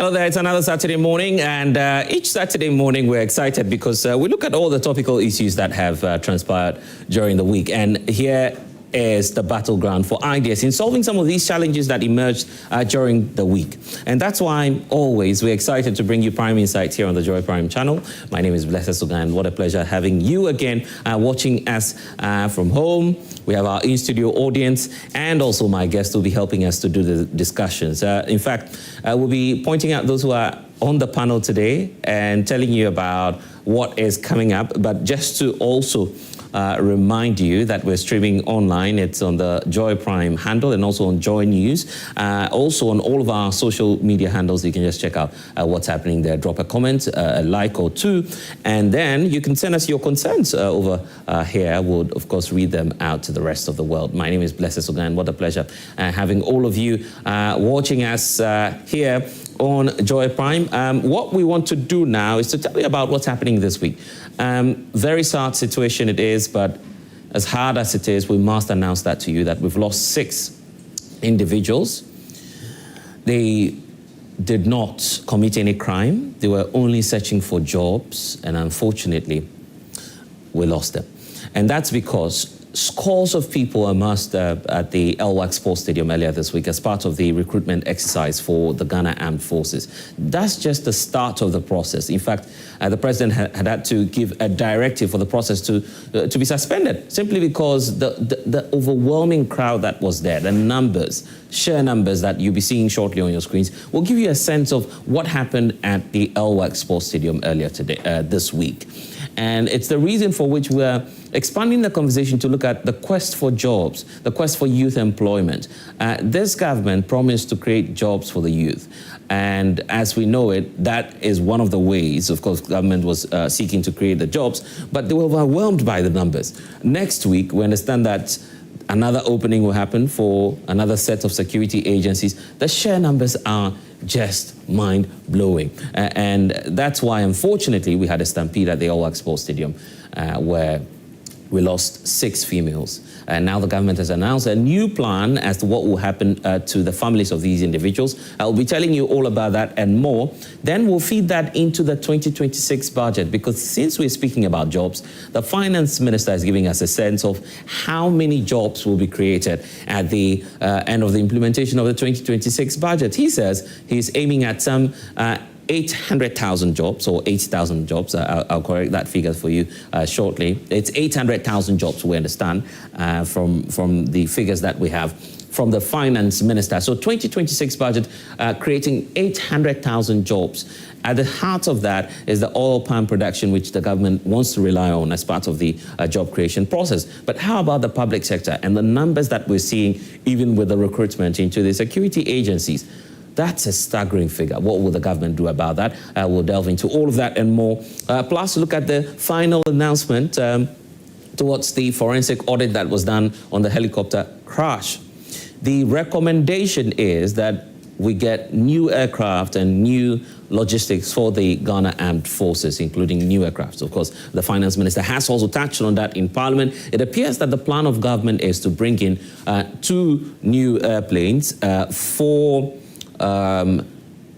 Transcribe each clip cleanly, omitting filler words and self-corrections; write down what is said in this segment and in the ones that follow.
Hello there, it's another Saturday morning, and each Saturday morning we're excited because we look at all the topical issues that have transpired during the week, and here is the battleground for ideas in solving some of these challenges that emerged during the week. And that's why always we're excited to bring you Prime Insights here on the Joy Prime channel. My name is Blessed Sugan, and what a pleasure having you again watching us from home. We have our in-studio audience and also my guests will be helping us to do the discussions. In fact, we'll be pointing out those who are on the panel today and telling you about what is coming up, but just to also remind you that we're streaming online. It's on the Joy Prime handle and also on Joy News. Also on all of our social media handles, you can just check out what's happening there. Drop a comment, a like or two, and then you can send us your concerns over here. We'll, of course, read them out to the rest of the world. My name is Blessed Sugan. What a pleasure having all of you watching us here on Joy Prime. What we want to do now is to tell you about what's happening this week. Very sad situation it is, but as hard as it is, we must announce that to you, that we've lost 6 individuals. They did not commit any crime. They were only searching for jobs, and unfortunately, we lost them. And that's because scores of people amassed at the LWAC Sports Stadium earlier this week as part of the recruitment exercise for the Ghana Armed Forces. That's just the start of the process. In fact, the president had to give a directive for the process to be suspended, simply because the overwhelming crowd that was there, the numbers, sheer numbers that you'll be seeing shortly on your screens, will give you a sense of what happened at the LWAC Sports Stadium earlier today, this week. And it's the reason for which we're expanding the conversation to look at the quest for jobs, the quest for youth employment. This government promised to create jobs for the youth. And as we know it, that is one of the ways, of course, government was seeking to create the jobs, but they were overwhelmed by the numbers. Next week, we understand that another opening will happen for another set of security agencies. The sheer numbers are just mind-blowing. And that's why, unfortunately, we had a stampede at the LWAC Sports Stadium where we lost 6 females. And now the government has announced a new plan as to what will happen to the families of these individuals. I'll be telling you all about that and more. Then we'll feed that into the 2026 budget, because since we're speaking about jobs, the finance minister is giving us a sense of how many jobs will be created at the end of the implementation of the 2026 budget. He says he's aiming at some 800,000 jobs, or 80,000 jobs. I'll correct that figure for you shortly. It's 800,000 jobs, we understand, from the figures that we have from the finance minister. So 2026 budget creating 800,000 jobs. At the heart of that is the oil palm production, which the government wants to rely on as part of the job creation process. But how about the public sector and the numbers that we're seeing, even with the recruitment into the security agencies? That's a staggering figure. What will the government do about that? We'll delve into all of that and more. Plus, look at the final announcement towards the forensic audit that was done on the helicopter crash. The recommendation is that we get new aircraft and new logistics for the Ghana Armed Forces, including new aircraft. Of course, the finance minister has also touched on that in Parliament. It appears that the plan of government is to bring in 2 new airplanes, 4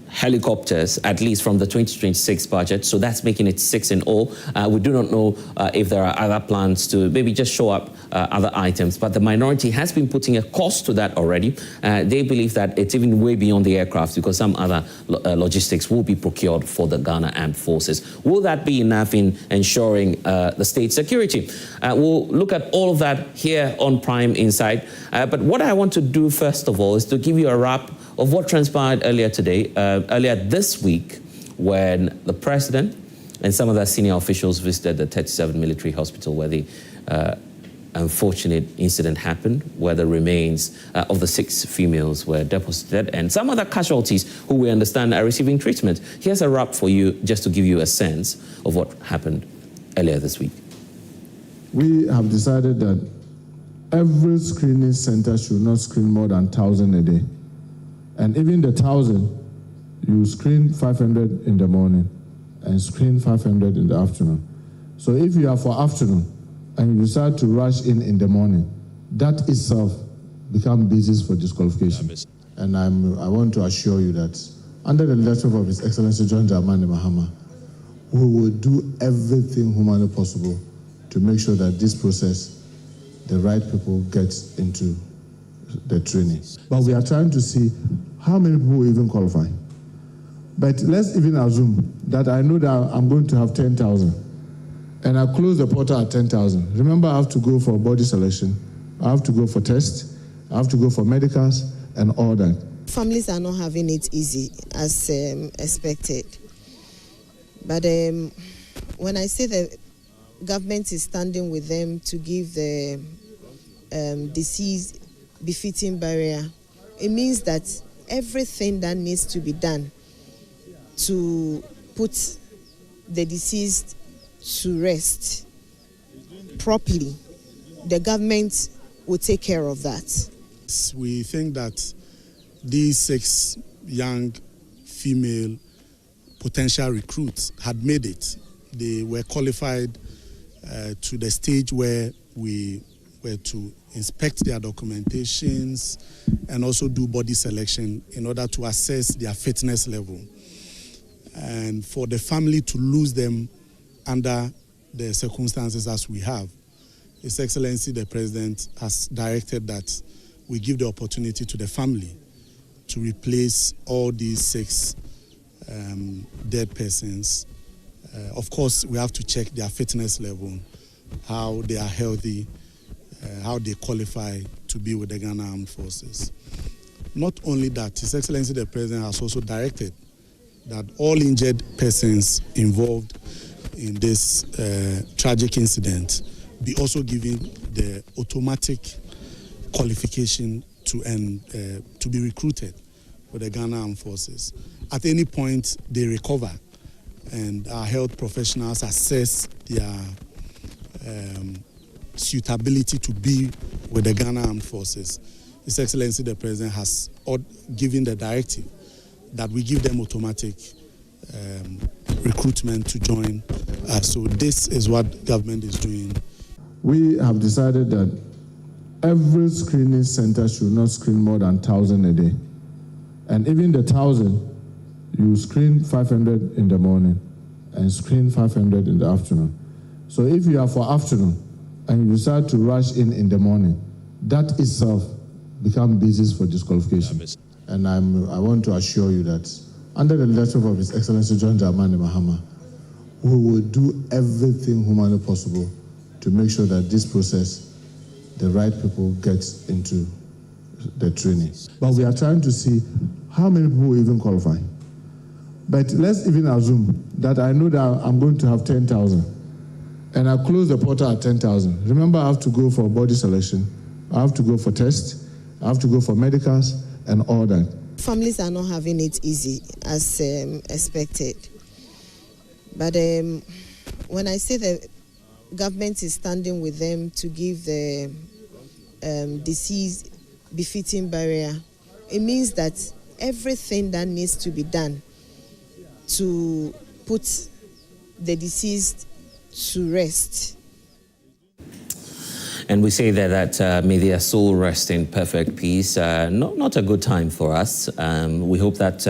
helicopters, at least from the 2026 budget. So that's making it 6 in all. We do not know if there are other plans to maybe just show up other items, but the minority has been putting a cost to that already. They believe that it's even way beyond the aircraft, because some other logistics will be procured for the Ghana Armed Forces. Will that be enough in ensuring the state security? We'll look at all of that here on Prime Insight. But what I want to do first of all is to give you a wrap of what transpired earlier today, earlier this week, when the president and some of the senior officials visited the 37 military hospital where the unfortunate incident happened, where the remains of the 6 females were deposited, and some other casualties who we understand are receiving treatment. Here's a wrap for you, just to give you a sense of what happened earlier this week. We have decided that every screening center should not screen more than 1,000 a day. And even the 1,000, you screen 500 in the morning and screen 500 in the afternoon. So if you are for afternoon and you decide to rush in the morning, that itself becomes basis for disqualification. And I want to assure you that under the leadership of His Excellency John Dramani Mahama, we will do everything humanly possible to make sure that this process, the right people get into the training. But we are trying to see how many people will even qualify. But let's even assume that I know that I'm going to have 10,000 and I close the portal at 10,000. Remember, I have to go for body selection, I have to go for tests, I have to go for medicals and all that. Families are not having it easy as expected. But when I say the government is standing with them to give the disease befitting barrier, it means that everything that needs to be done to put the deceased to rest properly, the government will take care of that. We think that these 6 young female potential recruits had made it. They were qualified to the stage where we were to inspect their documentations and also do body selection in order to assess their fitness level. And for the family to lose them under the circumstances as we have, His Excellency the President has directed that we give the opportunity to the family to replace all these 6 dead persons. Of course, we have to check their fitness level, how they are healthy, how they qualify to be with the Ghana Armed Forces. Not only that, His Excellency the President has also directed that all injured persons involved in this tragic incident be also given the automatic qualification to be recruited for the Ghana Armed Forces. At any point they recover and our health professionals assess their suitability to be with the Ghana Armed Forces, His Excellency the President has given the directive that we give them automatic recruitment to join. So this is what government is doing. We have decided that every screening center should not screen more than 1,000 a day. And even the 1,000, you screen 500 in the morning and screen 500 in the afternoon. So if you are for afternoon and you decide to rush in the morning, that itself becomes basis for disqualification. And I want to assure you that under the leadership of His Excellency John Dramani Mahama, we will do everything humanly possible to make sure that this process, the right people get into the training. But we are trying to see how many people will even qualify. But let's even assume that I know that I'm going to have 10,000 and I close the portal at 10,000. Remember, I have to go for body selection, I have to go for tests, I have to go for medicals and all that. Families are not having it easy as expected. But when I say the government is standing with them to give the disease befitting barrier, it means that everything that needs to be done to put the deceased to rest. And we say that may their soul rest in perfect peace. Not a good time for us. We hope that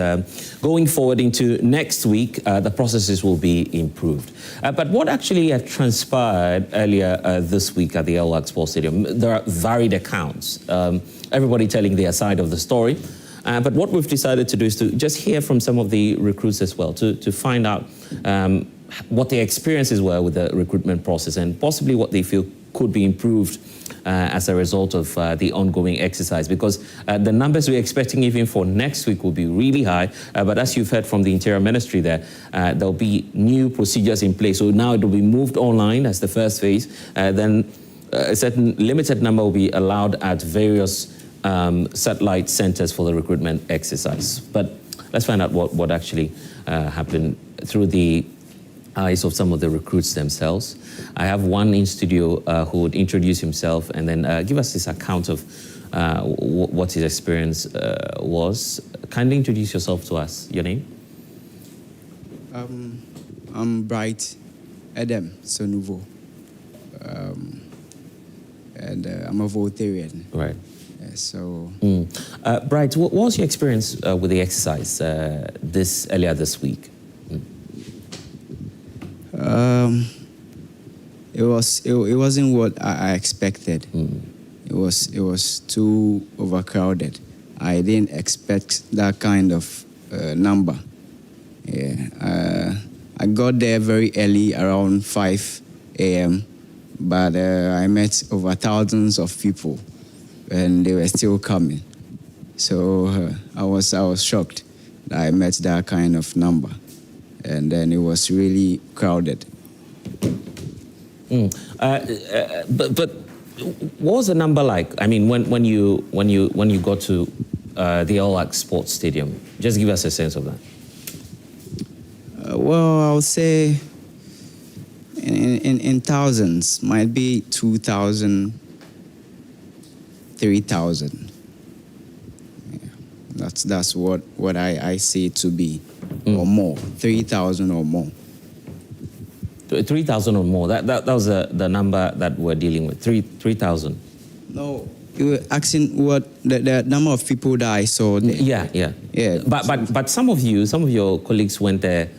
going forward into next week, the processes will be improved. But what actually transpired earlier this week at the LX Sports Stadium, there are varied accounts, everybody telling their side of the story. But what we've decided to do is to just hear from some of the recruits as well, to find out what their experiences were with the recruitment process and possibly what they feel could be improved as a result of the ongoing exercise, because the numbers we're expecting even for next week will be really high. But as you've heard from the Interior Ministry there'll be new procedures in place. So now it will be moved online as the first phase. Then a certain limited number will be allowed at various satellite centers for the recruitment exercise. But let's find out what actually happened through the eyes of some of the recruits themselves. I have one in studio who would introduce himself and then give us this account of what his experience was. Kindly introduce yourself to us. Your name? I'm Bright Edem Sonuvo, and I'm a Voltarian. Right. Yes. Yes, so... Bright, what was your experience with the exercise earlier this week? It wasn't what I expected. It was too overcrowded. I didn't expect that kind of number. Yeah, I got there very early, around 5 a.m., but I met over thousands of people, and they were still coming. So I was shocked that I met that kind of number, and then it was really crowded. But what was the number like? I mean, when you got to the All Black Sports Stadium, just give us a sense of that. Well, I would say in thousands, might be 2,000, 3,000. Yeah, that's what I see it to be, or more, 3,000 or more. 3,000 or more. That was the number that we're dealing with. 3,000. No, you were asking what the number of people that I saw there. Yeah. But some of your colleagues went there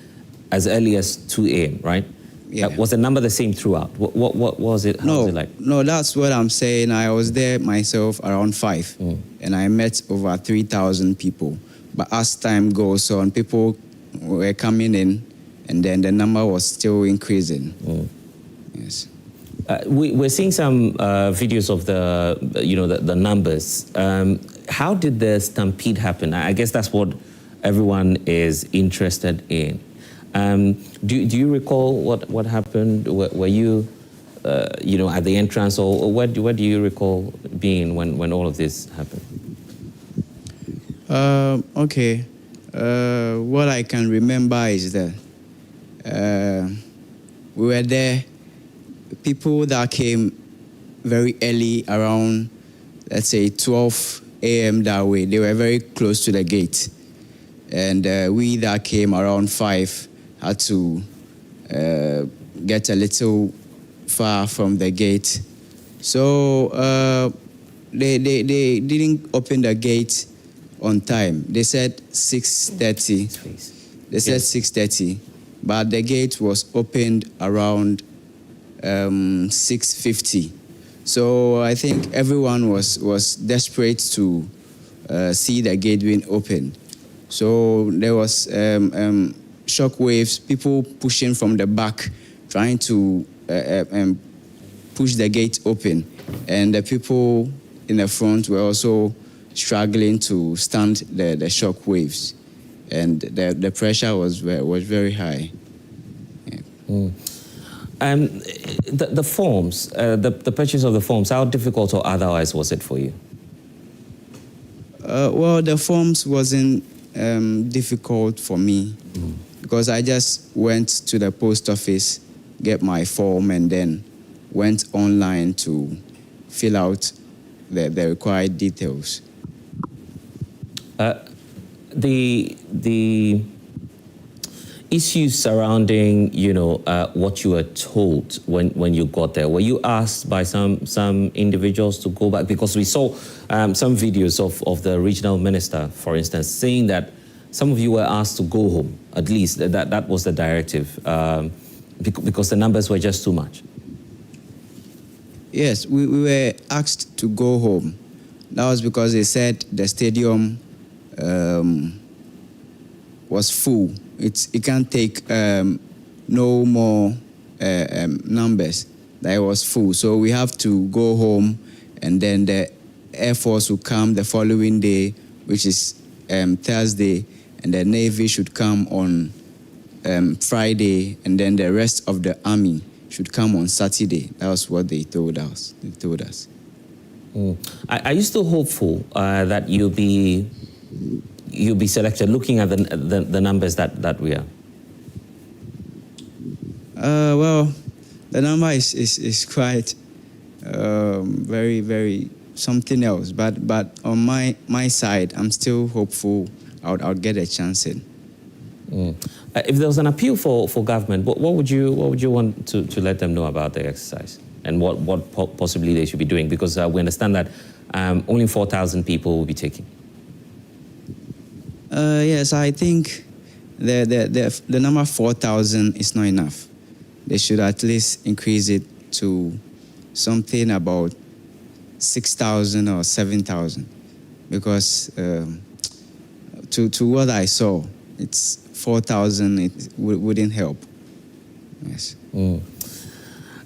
as early as 2 a.m., right? Yeah. Was the number the same throughout? What was it? How was it like? No, that's what I'm saying. I was there myself around 5, and I met over 3,000 people. But as time goes on, people were coming in, and then the number was still increasing. Yes. We're seeing some videos of the numbers. How did the stampede happen? I guess that's what everyone is interested in. Do you recall what happened? Were you, at the entrance, or where do you recall being when all of this happened? Okay. What I can remember is that we were there. People that came very early, around, let's say, 12 a.m. that way, they were very close to the gate. And we that came around 5 had to get a little far from the gate. So they didn't open the gate on time. They said 6:30. They said 6:30, but the gate was opened around 6:50. So I think everyone was desperate to see the gate being opened. So there was shock waves, people pushing from the back, trying to push the gate open, and the people in the front were also struggling to stand the shock waves, and the pressure was very high. Yeah. The forms, the purchase of the forms, how difficult or otherwise was it for you? Well, the forms wasn't difficult for me because I just went to the post office, get my form, and then went online to fill out the required details. The issues surrounding, what you were told when you got there, were you asked by some individuals to go back? Because we saw some videos of the regional minister, for instance, saying that some of you were asked to go home. At least that was the directive, because the numbers were just too much. Yes, we were asked to go home. That was because they said the stadium was full. It can't take no more numbers. That it was full. So we have to go home, and then the Air Force will come the following day, which is Thursday, and the Navy should come on Friday, and then the rest of the Army should come on Saturday. That was what they told us. Are you still hopeful that you'll be selected, looking at the numbers that we are? Well, the number is quite very, very something else. But on my side, I'm still hopeful I'll get a chance in. If there was an appeal for government, what would you want to let them know about the exercise, and what possibly they should be doing? Because we understand that only 4,000 people will be taken. Yes, I think the number 4,000 is not enough. They should at least increase it to something about 6,000 or 7,000, because to what I saw, it's 4,000. It wouldn't help. Yes.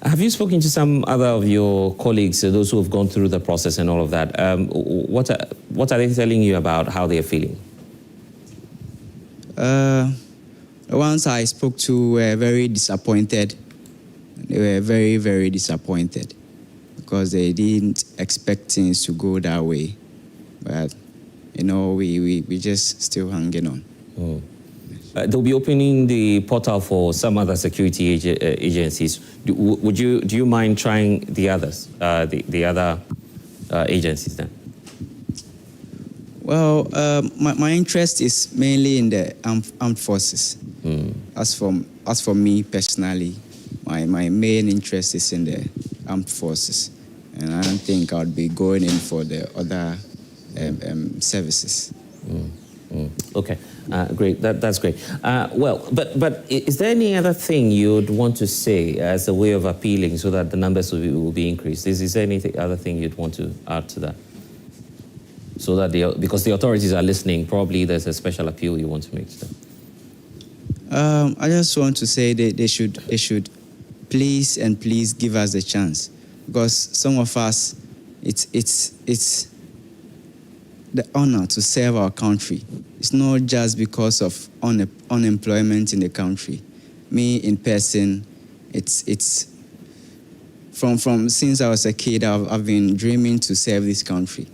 Have you spoken to some other of your colleagues, those who have gone through the process and all of that? What are they telling you about how they are feeling? Once I spoke to were very disappointed. They were very, very disappointed because they didn't expect things to go that way. But, we just still hanging on. They'll be opening the portal for some other security agencies. Do you mind trying the others, the other agencies then? Well, my interest is mainly in the armed forces. As for me personally, my main interest is in the armed forces, and I don't think I'd be going in for the other services. Okay, great. That's great. But is there any other thing you'd want to say as a way of appealing so that the numbers will be increased? Is there any other thing you'd want to add to that? So that because the authorities are listening, probably there's a special appeal you want to make to them. I just want to say they should please give us a chance, because some of us, it's the honor to serve our country. It's not just because of unemployment in the country. Me in person, it's from since I was a kid, I've been dreaming to serve this country.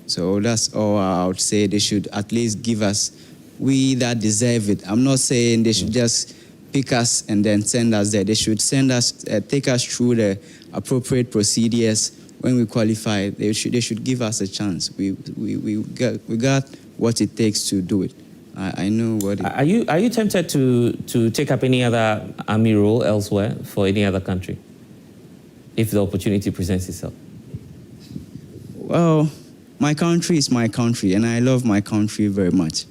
So that's all I would say. They should at least give us, we that deserve it. I'm not saying they should just pick us and then send us there. They should send us, take us through the appropriate procedures. When we qualify, they should give us a chance. We got what it takes to do it. I know what. Are you tempted to take up any other army role elsewhere for any other country, if the opportunity presents itself? Well, my country is my country, and I love my country very much.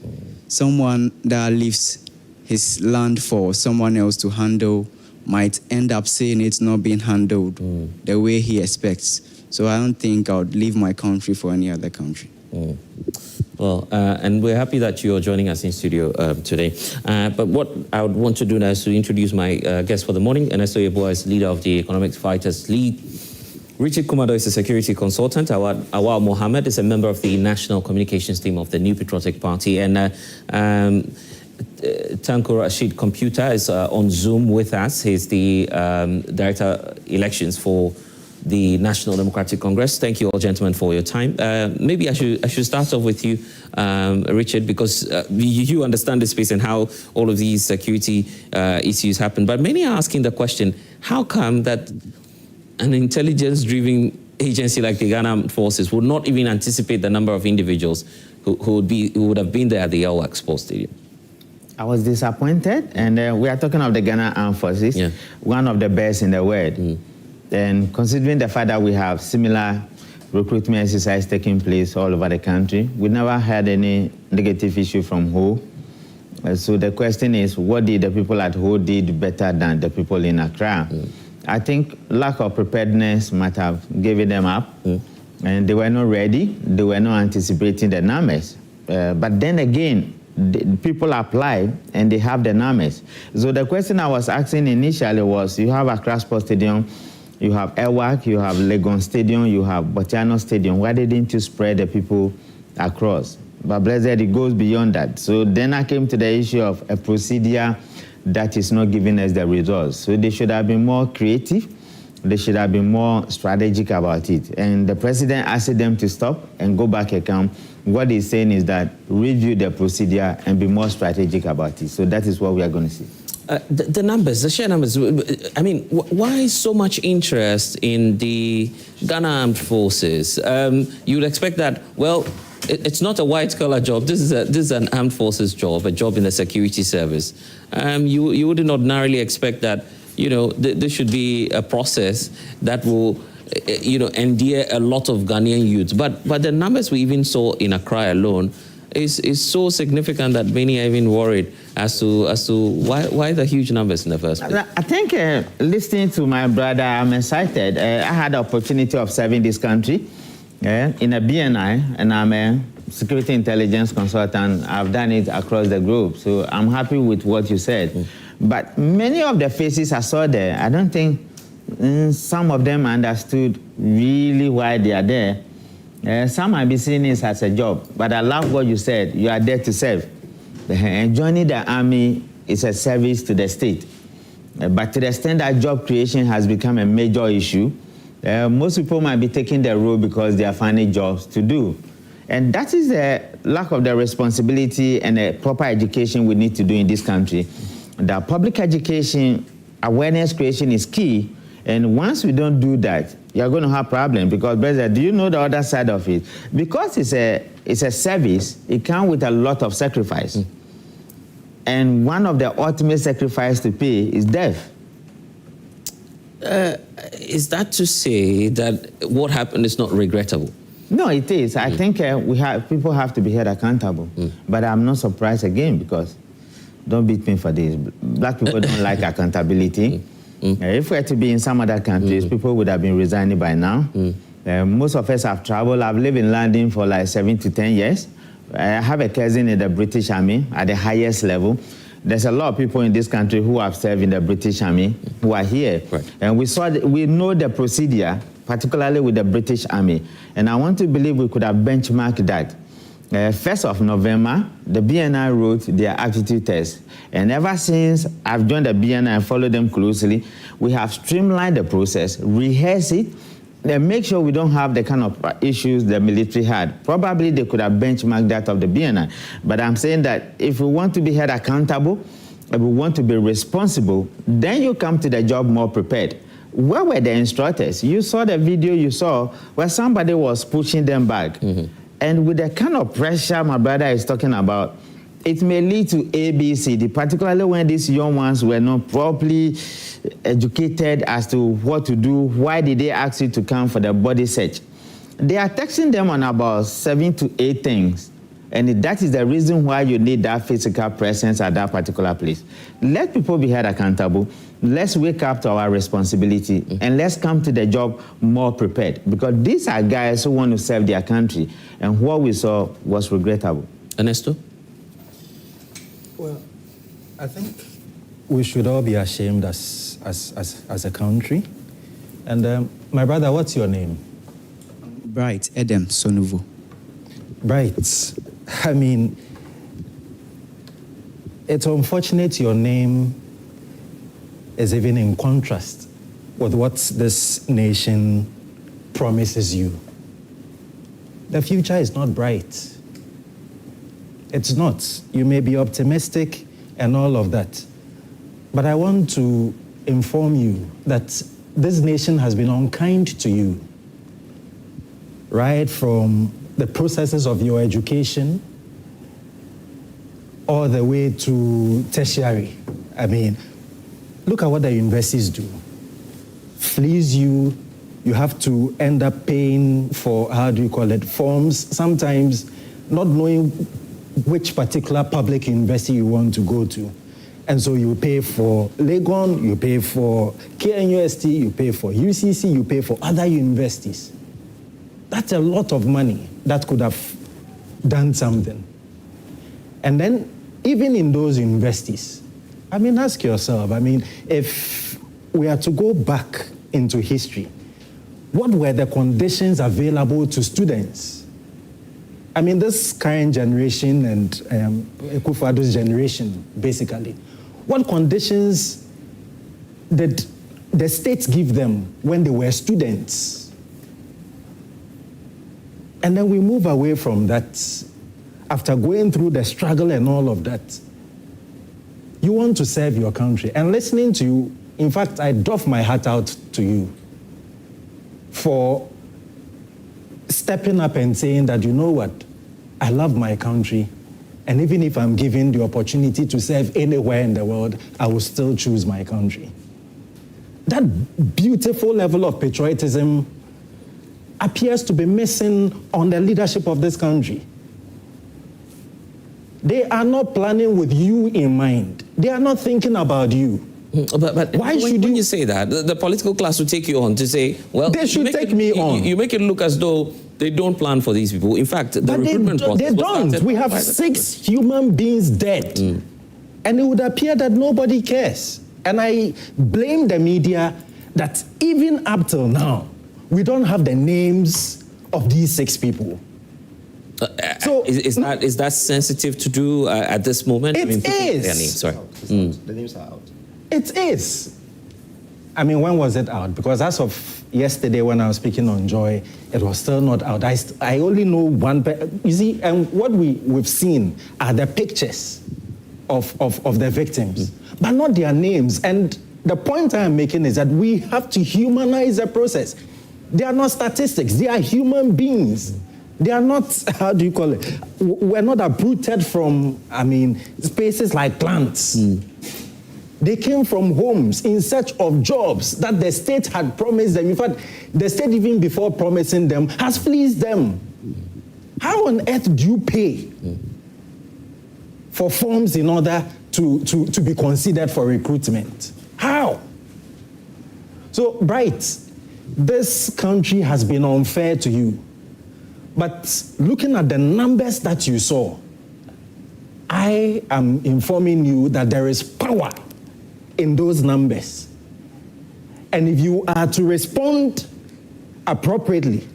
Someone that leaves his land for someone else to handle might end up saying it's not being handled the way he expects. So I don't think I would leave my country for any other country. Well, and we're happy that you're joining us in studio today. But what I would want to do now is to introduce my guest for the morning. Ernesto Yeboah is leader of the Economic Fighters League. Richard Kumado is a security consultant. Awal Mohammed is a member of the national communications team of the New Patriotic Party. And Tanko Rashid Computer is on Zoom with us. He's the Director of Elections for the National Democratic Congress. Thank you all, gentlemen, for your time. Maybe I should start off with you, Richard, because you understand the space and how all of these security issues happen. But many are asking the question, how come that an intelligence-driven agency like the Ghana Armed Forces would not even anticipate the number of individuals who would have been there at the Yelwak Sports Stadium? I was disappointed, and we are talking of the Ghana Armed Forces, one of the best in the world. And considering the fact that we have similar recruitment exercise taking place all over the country, we never had any negative issue from Ho. So the question is, what did the people at Ho did better than the people in Accra? I think lack of preparedness might have given them up, and they were not ready. They were not anticipating the numbers. But then again, the people apply and they have the numbers. So the question I was asking initially was, you have Accra Sports Stadium, you have Yelwak, you have Legon Stadium, you have Botiano Stadium. Why didn't you spread the people across? But blessed, it goes beyond that. So then I came to the issue of a procedure that is not giving us the results. So they should have been more creative. They should have been more strategic about it. And the president asked them to stop and go back account. What he's saying is that review the procedure and be more strategic about it. So that is what we are going to see. The numbers, the sheer numbers, I mean, why so much interest in the Ghana Armed Forces? You would expect that, well, it's not a white-collar job. This is an armed forces job, a job in the security service. You wouldn't ordinarily expect that, you know, there should be a process that will endear a lot of Ghanaian youth. But the numbers we even saw in Accra alone is so significant that many are even worried as to why the huge numbers in the first place. I think listening to my brother, I'm excited. I had the opportunity of serving this country in a BNI, and I'm a security intelligence consultant. I've done it across the globe, so I'm happy with what you said. But many of the faces I saw there, I don't think some of them understood really why they are there. Some might be seeing this as a job, but I love what you said. You are there to serve. And joining the army is a service to the state. But to the extent that job creation has become a major issue, most people might be taking the role because they are finding jobs to do. And that is the lack of the responsibility and the proper education we need to do in this country. The public education awareness creation is key. And once we don't do that, you're going to have problems. Because, brother, do you know the other side of it? Because it's a service, it comes with a lot of sacrifice. And one of the ultimate sacrifice to pay is death. Is that to say that what happened is not regrettable? No, it is. I think people have to be held accountable. But I'm not surprised again, because don't beat me for this. Black people don't like accountability. If we had to be in some other countries, people would have been resigning by now. Most of us have traveled. I've lived in London for like 7 to 10 years. I have a cousin in the British Army at the highest level. There's a lot of people in this country who have served in the British Army who are here. Right. And we know the procedure, particularly with the British Army. And I want to believe we could have benchmarked that. 1st of November, the BNI wrote their aptitude test. And ever since I've joined the BNI and followed them closely, we have streamlined the process, rehearsed it, and make sure we don't have the kind of issues the military had. Probably they could have benchmarked that of the BNI. But I'm saying that if we want to be held accountable, if we want to be responsible, then you come to the job more prepared. Where were the instructors? You saw the video you saw where somebody was pushing them back. And with the kind of pressure my brother is talking about, it may lead to ABCD, particularly when these young ones were not properly educated as to what to do. Why did they ask you to come for the body search? They are texting them on about 7 to 8 things. And that is the reason why you need that physical presence at that particular place. Let people be held accountable. Let's wake up to our responsibility and let's come to the job more prepared, because these are guys who want to serve their country, and what we saw was regrettable. Ernesto? Well, I think we should all be ashamed as a country. And my brother, what's your name? Bright Edem Sonuvo. Bright. I mean, it's unfortunate your name is even in contrast with what this nation promises you. The future is not bright. It's not. You may be optimistic and all of that. But I want to inform you that this nation has been unkind to you. Right from the processes of your education all the way to tertiary. I mean, look at what the universities do. Fleece you, you have to end up paying for, forms, sometimes not knowing which particular public university you want to go to. And so you pay for Legon, you pay for KNUST, you pay for UCC, you pay for other universities. That's a lot of money that could have done something. And then, even in those universities, I mean, ask yourself, I mean, if we are to go back into history, what were the conditions available to students? I mean, this current generation and Akufo-Addo's generation, basically, what conditions did the state give them when they were students? And then we move away from that. After going through the struggle and all of that, you want to serve your country. And listening to you, in fact, I doff my hat out to you for stepping up and saying that, you know what, I love my country, and even if I'm given the opportunity to serve anywhere in the world, I will still choose my country. that beautiful level of patriotism appears to be missing on the leadership of this country. They are not planning with you in mind. They are not thinking about you. But why should when you say that, the political class will take you on to say, well, they should take me on. You make it look as though they don't plan for these people. In fact, the recruitment process. They don't. We have 6 human beings dead. And it would appear that nobody cares. And I blame the media that even up till now, we don't have the names of these 6 people. So is that sensitive to do at this moment? It is. Their names, sorry. The names are out. It is. I mean, when was it out? Because as of yesterday when I was speaking on Joy, it was still not out. I only know one. You see, and what we've seen are the pictures of the victims, but not their names. And the point I am making is that we have to humanize the process. They are not statistics. They are human beings. They are not, how do you call it? We're not uprooted from, spaces like plants. They came from homes in search of jobs that the state had promised them. In fact, the state, even before promising them, has fleeced them. How on earth do you pay for forms in order to be considered for recruitment? How? So, Bright, this country has been unfair to you. But looking at the numbers that you saw, I am informing you that there is power in those numbers. And if you are to respond appropriately,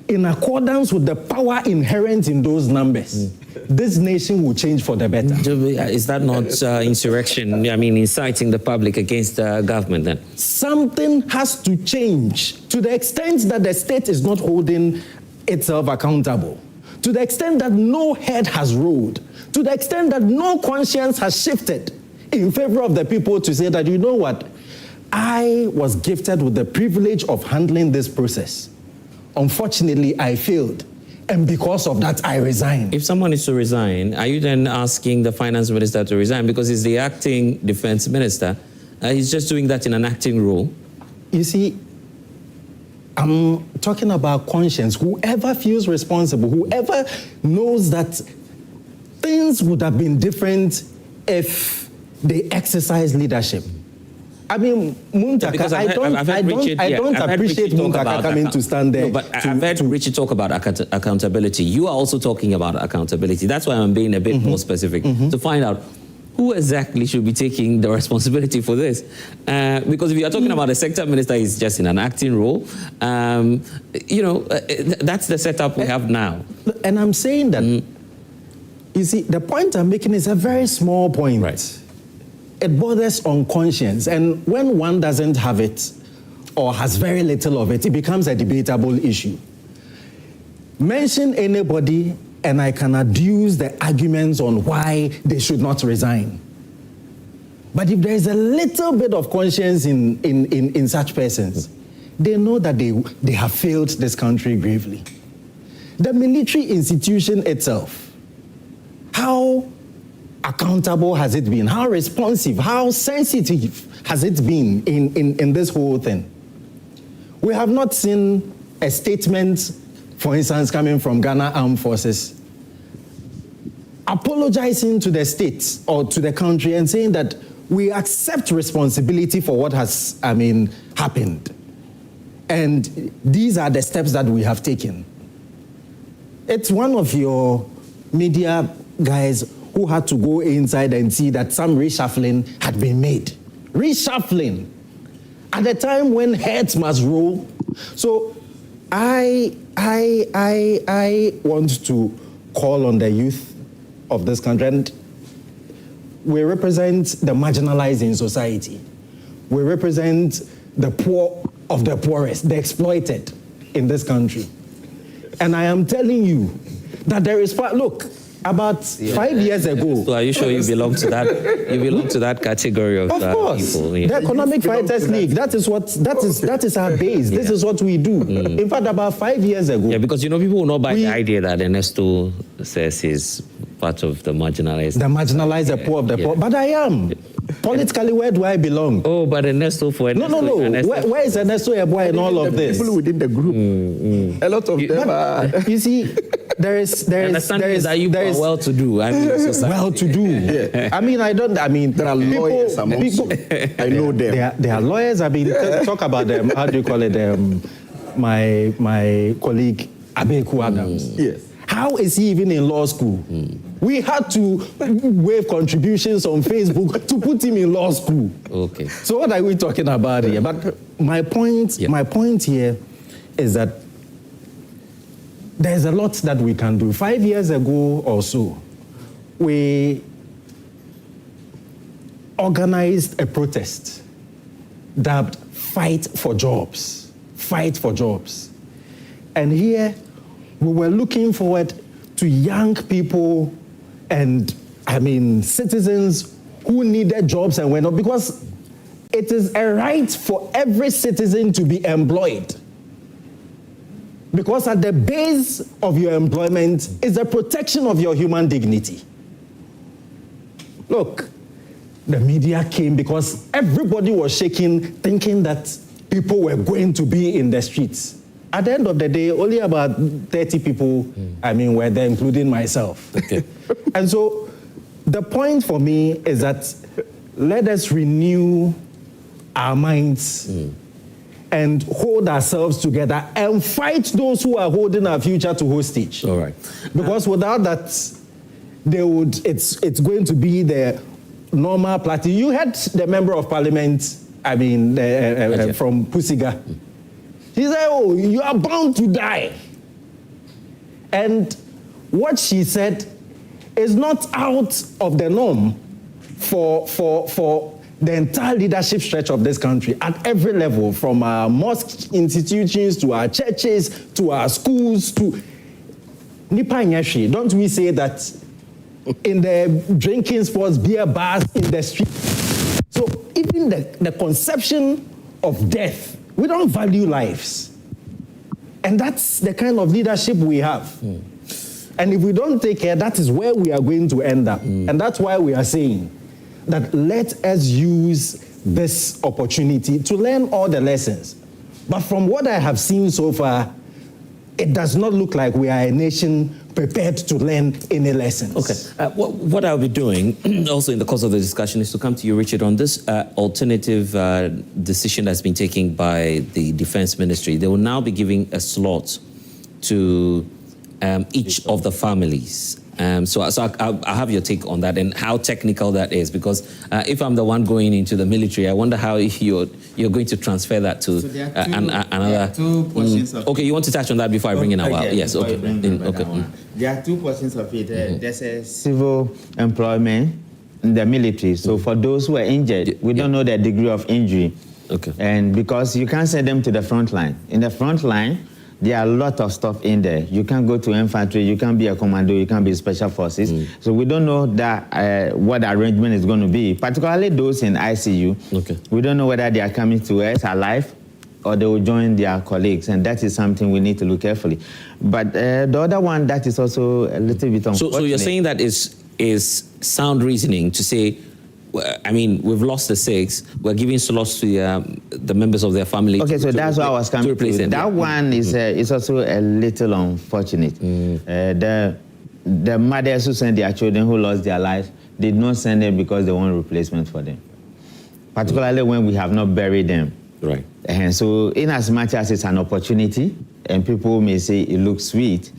in accordance with the power inherent in those numbers, this nation will change for the better. Is that not insurrection? Inciting the public against the government then? Something has to change to the extent that the state is not holding itself accountable, to the extent that no head has rolled, to the extent that no conscience has shifted in favor of the people to say that, you know what, I was gifted with the privilege of handling this process. Unfortunately, I failed. And because of that, I resigned. If someone is to resign, are you then asking the finance minister to resign? Because he's the acting defense minister. He's just doing that in an acting role. You see, I'm talking about conscience. Whoever feels responsible, whoever knows that things would have been different if they exercise leadership. Muntaka, I don't appreciate Muntaka coming to stand there. No, but I've heard Richie talk about accountability. You are also talking about accountability. That's why I'm being a bit more specific to find out who exactly should be taking the responsibility for this. Because if you are talking about a sector minister, he's just in an acting role. That's the setup we have now. And I'm saying that, you see, the point I'm making is a very small point. Right. It borders on conscience. And when one doesn't have it or has very little of it, it becomes a debatable issue. Mention anybody and I can adduce the arguments on why they should not resign. But if there is a little bit of conscience in such persons, they know that they have failed this country gravely. The military institution itself, how accountable has it been? How responsive, how sensitive has it been in this whole thing? We have not seen a statement, for instance, coming from Ghana Armed Forces, apologizing to the state or to the country and saying that we accept responsibility for what has, happened. And these are the steps that we have taken. It's one of your media guys who had to go inside and see that some reshuffling had been made. Reshuffling at a time when heads must roll. So I want to call on the youth of this country, and we represent the marginalized in society. We represent the poor of the poorest, the exploited in this country. And I am telling you that there is, look, about 5 years ago. So are you sure you belong to that? You belong to that category of course, people? Yeah. The Economic Fighters League. That is our base. Yeah. This is what we do. In fact, about 5 years ago. Yeah, because people will not buy the idea that Ernesto says he's part of the marginalized. The marginalized, the poor of the poor. But I am. Politically, where do I belong? Oh, but Ernesto for Ernesto. No. Ernesto. Where is Ernesto Yeboah in all of this? People within the group, a lot of them are. You see, there is that you are well-to-do. I mean, society. well-to-do. Yeah. I mean, there are lawyers amongst I know them. There are lawyers. I mean, talk about them. How do you call it? My colleague Abeku Adams. Yes. How is he even in law school? We had to waive contributions on Facebook to put him in law school. Okay. So what are we talking about here? But my point here is that there's a lot that we can do. 5 years ago or so, we organized a protest dubbed Fight for Jobs. Fight for Jobs. And here, we were looking forward to young people and, citizens who needed jobs and whatnot, because it is a right for every citizen to be employed. Because at the base of your employment is the protection of your human dignity. Look, the media came because everybody was shaking, thinking that people were going to be in the streets. At the end of the day, only about 30 people, were there, including myself. Okay. And so the point for me is that let us renew our minds and hold ourselves together and fight those who are holding our future to hostage. All right. Because without that, it's going to be the normal party. You had the member of parliament, from Pusiga. He said, oh, you are bound to die. And what she said is not out of the norm for the entire leadership stretch of this country at every level, from our mosque institutions to our churches to our schools to Nipa Nyeshi. Don't we say that in the drinking spots, beer bars, in the street? So even the conception of death, we don't value lives. And that's the kind of leadership we have. And if we don't take care, that is where we are going to end up. And that's why we are saying that let us use this opportunity to learn all the lessons. But from what I have seen so far, it does not look like we are a nation prepared to learn any lessons. Okay. What I'll be doing also in the course of the discussion is to come to you, Richard, on this alternative decision that's been taken by the Defense Ministry. They will now be giving a slot to each of the families. So I'll have your take on that and how technical that is, because if I'm the one going into the military, I wonder how you're going to transfer that to another. Two portions of okay, you want to touch on that before I bring in our okay, yes, okay. There are two portions of it. There's a civil employment in the military. So for those who are injured, we don't know their degree of injury. Okay. And because you can't send them to the front line. In the front line, there are a lot of stuff in there. You can't go to infantry, you can't be a commando, you can't be special forces. So we don't know that what the arrangement is going to be, particularly those in ICU. Okay. We don't know whether they are coming to us alive or they will join their colleagues, and that is something we need to look carefully. But the other one that is also a little bit unfortunate. So you're saying that is sound reasoning to say, we've lost the 6. We're giving slots to the members of their family. Okay, so that's what I was coming to. That one is also a little unfortunate. The mothers who sent their children who lost their lives did not send them because they want replacement for them, particularly when we have not buried them. Right. And so in as much as it's an opportunity, and people may say it looks sweet,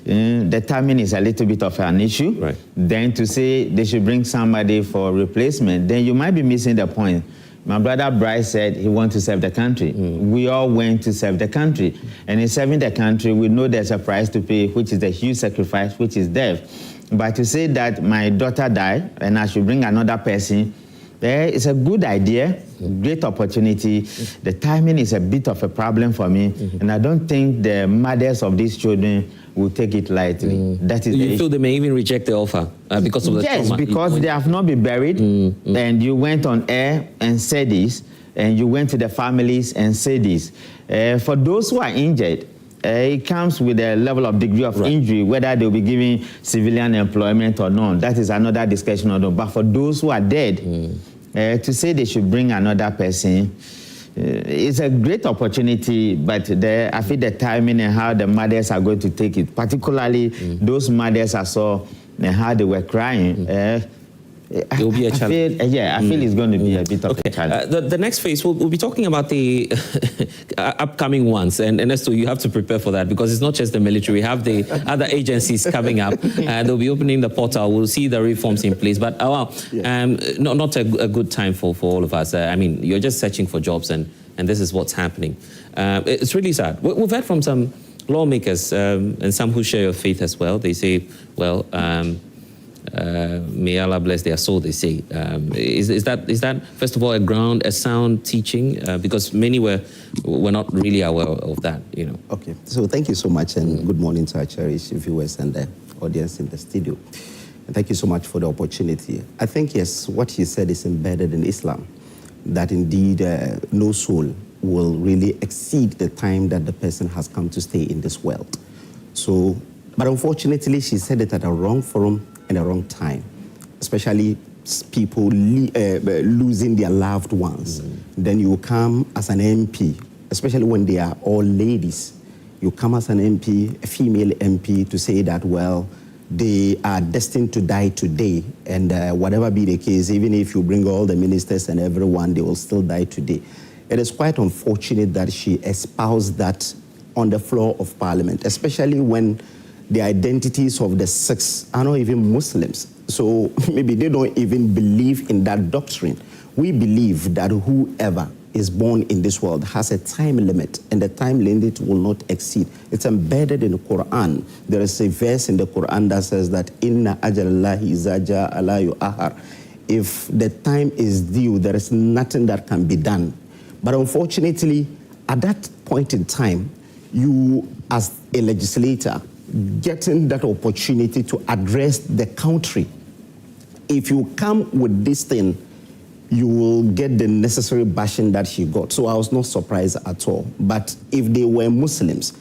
the timing is a little bit of an issue. Right. Then to say they should bring somebody for replacement, then you might be missing the point. My brother Bryce said he wants to serve the country. We all went to serve the country. And in serving the country, we know there's a price to pay, which is a huge sacrifice, which is death. But to say that my daughter died and I should bring another person, it's a good idea, great opportunity. The timing is a bit of a problem for me, and I don't think the mothers of these children will take it lightly. That is you feel they may even reject the offer because of the trauma? Yes, because they have not been buried, and you went on air and said this, and you went to the families and said this. For those who are injured, it comes with a level of degree of injury, whether they'll be given civilian employment or not. That is another discussion. But for those who are dead, To say they should bring another person, it's a great opportunity, but I feel the timing and how the mothers are going to take it, particularly those mothers I saw and how they were crying. It will be a challenge. I feel it's going to be a bit of a challenge. The next phase, we'll be talking about the upcoming ones. And Ernesto, you have to prepare for that because it's not just the military. We have the other agencies coming up. They'll be opening the portal. We'll see the reforms in place. But, not a good time for all of us. I mean, you're just searching for jobs and this is what's happening. It's really sad. We've heard from some lawmakers and some who share your faith as well. They say, well, may Allah bless their soul, they say. Is that first of all a sound teaching? Because many were not really aware of that, you know. Okay, so thank you so much and good morning to our cherished viewers and the audience in the studio. And thank you so much for the opportunity. I think, yes, what he said is embedded in Islam, that indeed no soul will really exceed the time that the person has come to stay in this world. So, but unfortunately, she said it at a wrong forum in the wrong time, especially people losing their loved ones. Then you come as an MP, especially when they are all ladies. You come as an MP, a female MP, to say that, well, they are destined to die today, and whatever be the case, even if you bring all the ministers and everyone, they will still die today. It is quite unfortunate that she espoused that on the floor of Parliament, especially when the identities of the sects are not even Muslims. So maybe they don't even believe in that doctrine. We believe that whoever is born in this world has a time limit, and the time limit will not exceed. It's embedded in the Quran. There is a verse in the Quran that says that Inna ajalallahi iza ja'a la yu'akhar. If the time is due, there is nothing that can be done. But unfortunately, at that point in time, you as a legislator getting that opportunity to address the country, if you come with this thing, you will get the necessary bashing that she got. So I was not surprised at all. But if they were Muslims,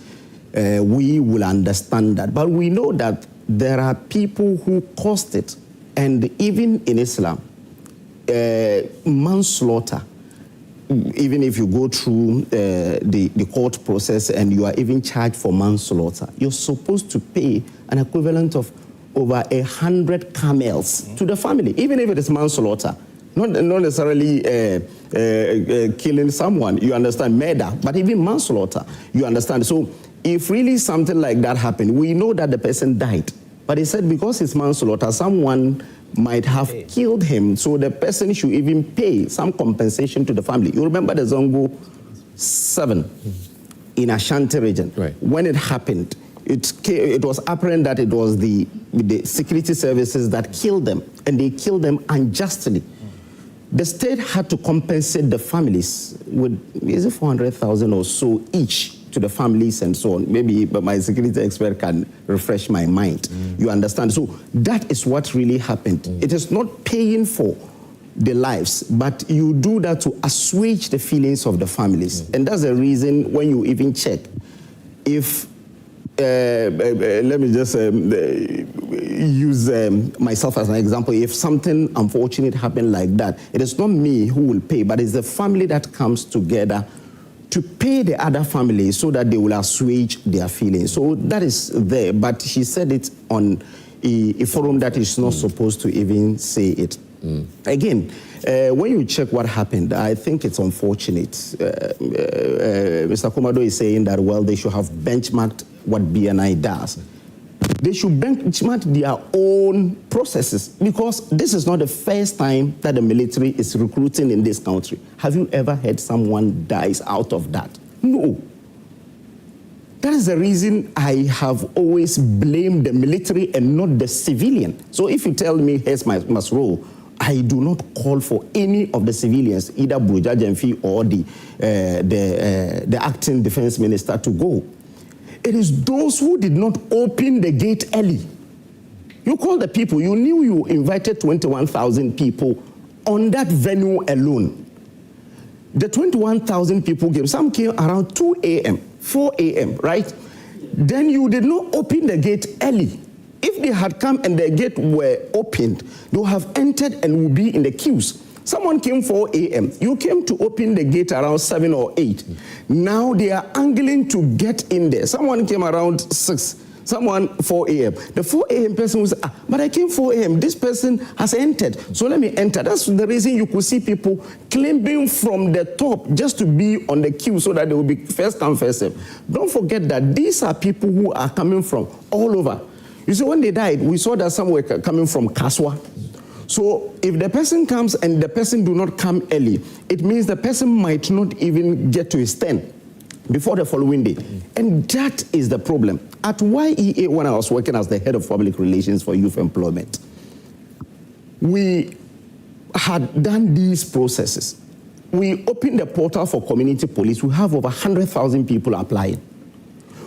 we will understand that. But we know that there are people who caused it. And even in Islam, manslaughter, even if you go through the court process and you are even charged for manslaughter, you're supposed to pay an equivalent of over 100 camels to the family, even if it is manslaughter. Not necessarily killing someone, you understand, murder, but even manslaughter, you understand. So if really something like that happened, we know that the person died. But he said because it's manslaughter, someone might have killed him, so the person should even pay some compensation to the family. You remember the Zongo 7 in Ashanti region? Right. When it happened, it was apparent that it was the security services that killed them, and they killed them unjustly. The state had to compensate the families with, is it 400,000 or so each to the families and so on. Maybe but my security expert can refresh my mind. You understand? So that is what really happened. It is not paying for the lives, but you do that to assuage the feelings of the families. And that's the reason when you even check, if let me just use myself as an example. If something unfortunate happened like that, it is not me who will pay, but it's the family that comes together to pay the other family so that they will assuage their feelings. So that is there, but she said it on a forum that is not supposed to even say it. Again, when you check what happened, I think it's unfortunate. Mr. Komado is saying that, well, they should have benchmarked what BNI does. They should benchmark their own processes, because this is not the first time that the military is recruiting in this country. Have you ever heard someone dies out of that? No. That is the reason I have always blamed the military and not the civilian. So if you tell me, here's my role, I do not call for any of the civilians, either Buja Jemfi or the acting defense minister, to go. It is those who did not open the gate early. You call the people, you knew you invited 21,000 people on that venue alone. The 21,000 people came, some came around 2 a.m., 4 a.m., right? Then you did not open the gate early. If they had come and the gate were opened, they would have entered and would be in the queues. Someone came 4 a.m. You came to open the gate around 7 or 8. Now they are angling to get in there. Someone came around 6. Someone 4 a.m. The 4 a.m. person was, but I came 4 a.m. This person has entered, so let me enter. That's the reason you could see people climbing from the top just to be on the queue so that they will be first come, first serve. Don't forget that these are people who are coming from all over. You see, when they died, we saw that some were coming from Kaswa. So if the person comes and the person do not come early, it means the person might not even get to his 10 before the following day. And that is the problem. At YEA, when I was working as the head of public relations for youth employment, we had done these processes. We opened the portal for community police. We have over 100,000 people applying.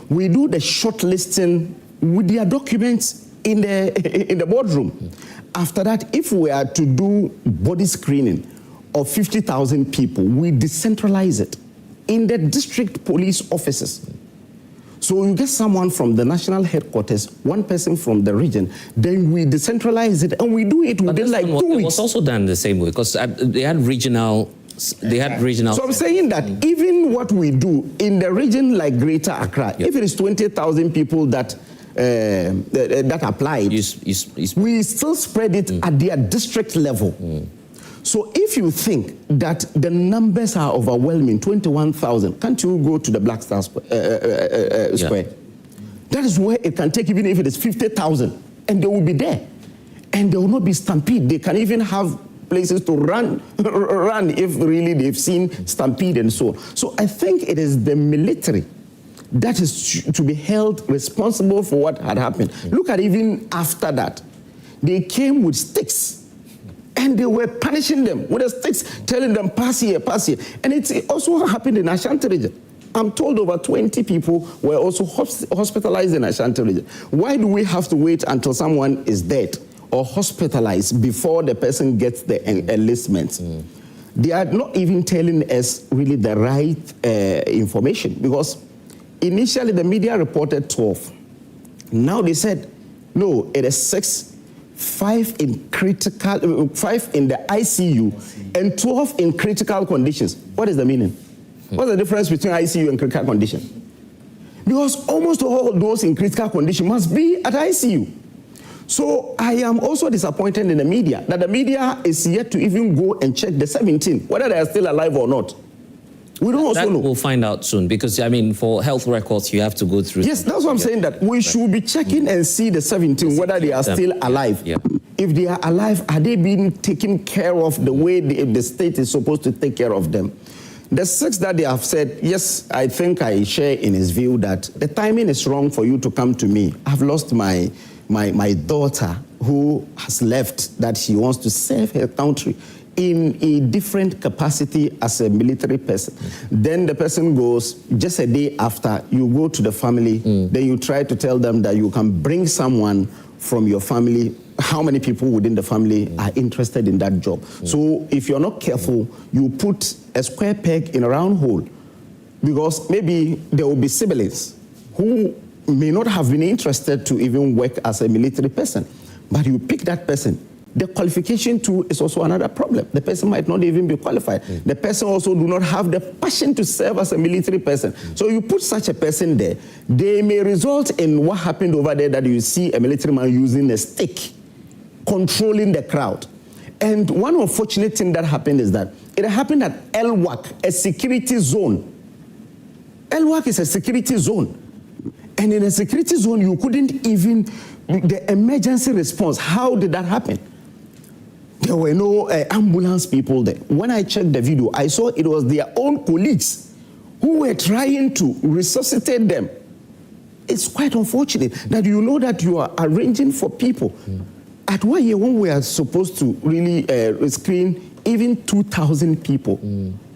We do the shortlisting with their documents in the boardroom. After that, if we are to do body screening of 50,000 people, we decentralize it in the district police offices. So you get someone from the national headquarters, one person from the region, then we decentralize it and we do it within like 2 weeks. It was also done the same way because they had regional. So I'm saying that even what we do in the region like Greater Accra, if it is 20,000 people that applied, we still spread it at their district level. So if you think that the numbers are overwhelming, 21,000, can't you go to the Black Star Square? That is where it can take, even if it is 50,000, and they will be there. And there will not be stampede. They can even have places to run if really they've seen stampede and so on. So I think it is the military that is to be held responsible for what had happened. Look at even after that. They came with sticks. And they were punishing them with the sticks, telling them, pass here, pass here. And it also happened in Ashanti region. I'm told over 20 people were also hospitalized in Ashanti region. Why do we have to wait until someone is dead or hospitalized before the person gets the enlistment? They are not even telling us really the right information, because initially the media reported 12. Now they said, no, it is 6. 5 in critical, 5 in the ICU, and 12 in critical conditions. What is the meaning? What's the difference between ICU and critical condition? Because almost all those in critical condition must be at ICU. So I am also disappointed in the media, that the media is yet to even go and check the 17, whether they are still alive or not. We don't also know. We'll find out soon, because, I mean, for health records, you have to go through. Yes, that's what I'm saying, that we should be checking and see the 17, whether they are still alive. If they are alive, are they being taken care of the way the state is supposed to take care of them? The 6 that they have said, yes, I think I share in his view that the timing is wrong for you to come to me. I've lost my daughter who has left, that she wants to serve her country in a different capacity as a military person. Then the person goes, just a day after, you go to the family, then you try to tell them that you can bring someone from your family. How many people within the family are interested in that job? So if you're not careful, you put a square peg in a round hole, because maybe there will be siblings who may not have been interested to even work as a military person, but you pick that person. The qualification too is also another problem. The person might not even be qualified. The person also do not have the passion to serve as a military person. So you put such a person there, they may result in what happened over there, that you see a military man using a stick, controlling the crowd. And one unfortunate thing that happened is that it happened at LWAC, a security zone. LWAC is a security zone. And in a security zone, you couldn't even, the emergency response, how did that happen? There were no ambulance people there. When I checked the video, I saw it was their own colleagues who were trying to resuscitate them. It's quite unfortunate that you know that you are arranging for people. At 1 year, when we are supposed to really screen even 2,000 people,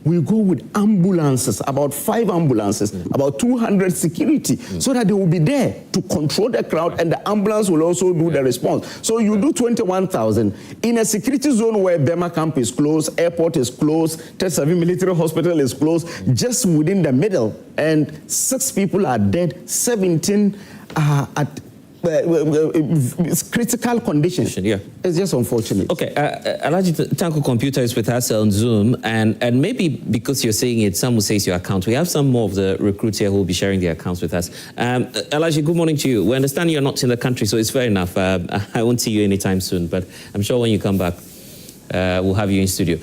we go with ambulances, about 5 ambulances, about 200 security, so that they will be there to control the crowd, and the ambulance will also do the response. So you do 21,000 in a security zone where Bema camp is closed, airport is closed, Tesavi military hospital is closed, just within the middle, and 6 people are dead, 17 are at critical condition. Yeah. It's just unfortunate. Okay, Alhaji Tanko Computer is with us on Zoom, and maybe because you're saying it, some will say it's your account. We have some more of the recruits here who will be sharing their accounts with us. Alhaji, good morning to you. We understand you're not in the country, so it's fair enough. I won't see you anytime soon, but I'm sure when you come back, we'll have you in studio.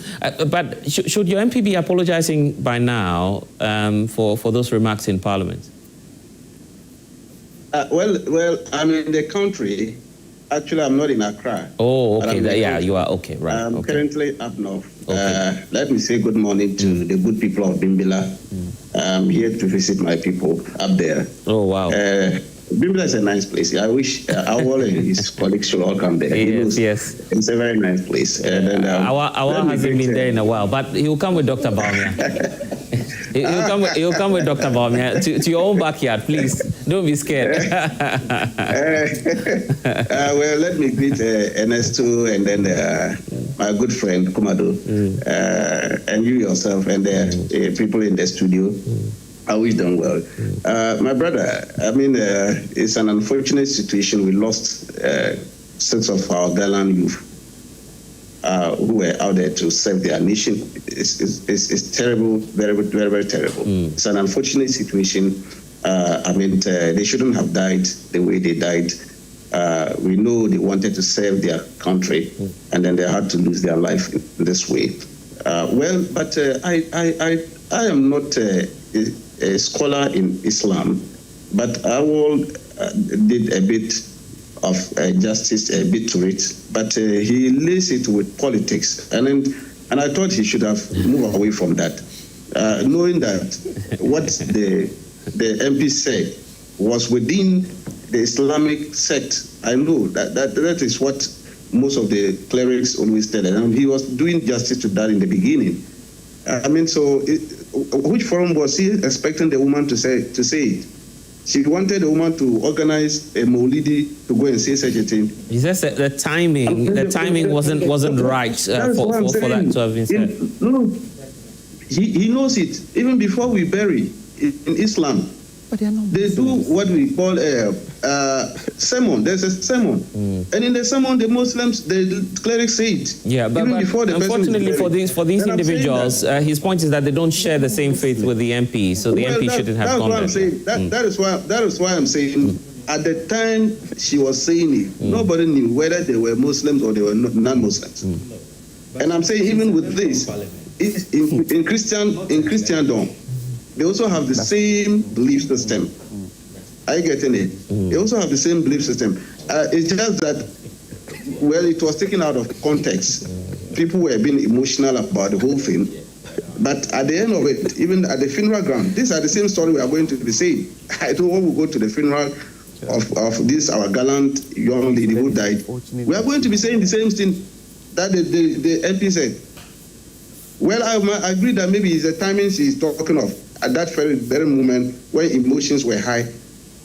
But should your MP be apologizing by now for those remarks in Parliament? Well, I'm in the country. Actually, I'm not in Accra. Oh, okay. Yeah, you are. Okay, right. I'm currently up north. Okay. Let me say good morning to the good people of Bimbila. I'm here to visit my people up there. Oh, wow. Bimbila is a nice place. I wish Awol and his colleagues should all come there. Yes. It's a very nice place. Awol hasn't been there in a while, but he'll come with Dr. Baumia. He'll come with Dr. Baumia to your own backyard, please. Don't be scared. Well, let me greet Ernesto and then my good friend Kumado, and you yourself and the people in the studio. I wish them well. My brother, I mean, it's an unfortunate situation. We lost 6 of our gallant youth who were out there to serve their nation. It's terrible, very, very, very terrible. It's an unfortunate situation. I mean, they shouldn't have died the way they died. We know they wanted to serve their country, and then they had to lose their life in this way. Well, but I am not a scholar in Islam, but I will did a bit of justice, a bit to it, but he lays it with politics, and I thought he should have moved away from that, knowing that what the MP said was within the Islamic sect. I know that is what most of the clerics always tell, and he was doing justice to that in the beginning. I mean, so which forum was he expecting the woman to say it? She wanted the woman to organize a Maulidi to go and say such a thing. He says that the timing wasn't right for that to have been said. No, he knows it even before we bury in Islam. They do what we call a sermon. There's a sermon, and in the sermon, the Muslims, the clerics say it. Yeah, but unfortunately for these individuals, his point is that they don't share the same faith with the MP, so the MP shouldn't have gone there. That is why I'm saying. At the time she was saying it, nobody knew whether they were Muslims or they were non-Muslims. And I'm saying even with this, in Christendom, they also have the same belief system. Are you getting it? They also have the same belief system. It's just that, well, it was taken out of context. People were being emotional about the whole thing. But at the end of it, even at the funeral ground, these are the same story we are going to be saying. I don't want to go to the funeral of this, our gallant young lady who died. We are going to be saying the same thing that the MP said. Well, I agree that maybe it's the timing she's talking of, at that very moment when emotions were high.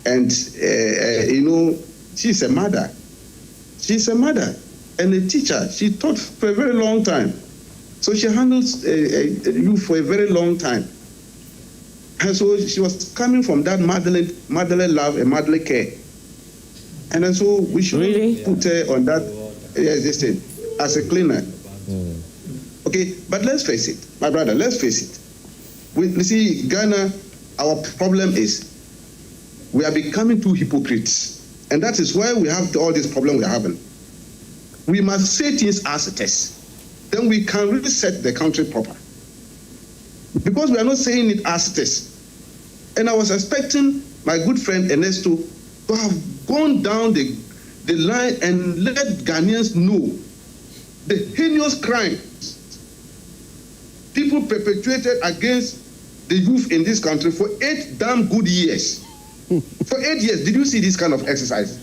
And, she's a mother. She's a mother and a teacher. She taught for a very long time. So she handles youth for a very long time. And so she was coming from that motherly love and motherly care. And then so we should put her on that, as a cleaner. Okay, but let's face it, my brother, let's face it. You see, Ghana, our problem is we are becoming too hypocrites. And that is why we have all this problem we're having. We must say things as it is. Then we can really set the country proper. Because we are not saying it as it is. And I was expecting my good friend Ernesto to have gone down the line and let Ghanaians know the heinous crimes people perpetrated against the youth in this country for 8 damn good years. For 8 years, did you see this kind of exercise?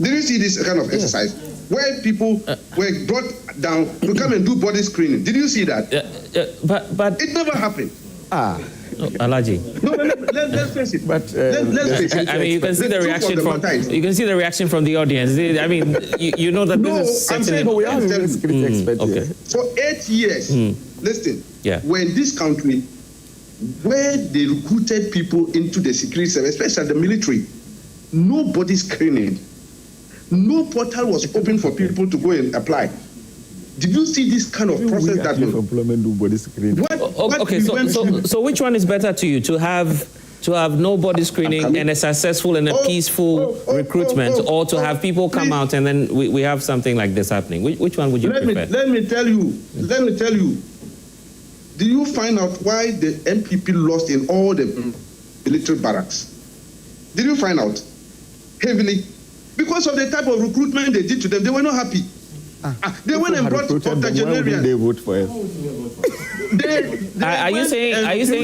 Did you see this kind of exercise? Where people were brought down to come and do body screening. Did you see that? But it never happened. Alhaji. No, let's face it. But let's face it. I mean, you can see the reaction from the audience. I mean, you know that this is certainly. But we have a very security expert here. For 8 years, listen. Yeah. We're in this country where they recruited people into the security service, especially the military. nobody screening. No portal was open for people to go and apply. Did you see this kind of process that employment nobody screening? Okay, so which one is better to you, to have no body screening and a successful and a peaceful recruitment, or to have people come out and then we have something like this happening? Which one would you prefer? Let me tell you. Did you find out why the MPP lost in all the military barracks? Did you find out? Heavily. Because of the type of recruitment they did to them. They were not happy. They went and brought octogenarians. They vote for it. Are you saying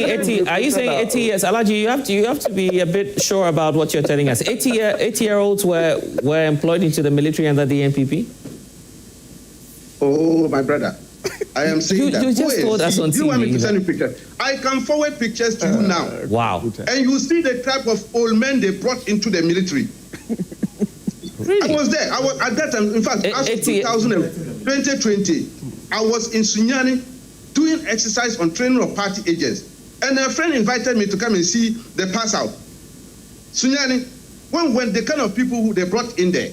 80 years? Alaji, you have to be a bit sure about what you're telling us. 80-year-olds were employed into the military under the NPP? Oh, my brother. I am saying that. You just told us on TV. You want me to send you pictures? I can forward pictures to you now. Wow. And you see the type of old men they brought into the military. Really? I was there. I was at that time. In fact, as 2020, I was in Sunyani doing exercise on training of party agents. And a friend invited me to come and see the pass out. Sunyani, when the kind of people who they brought in there,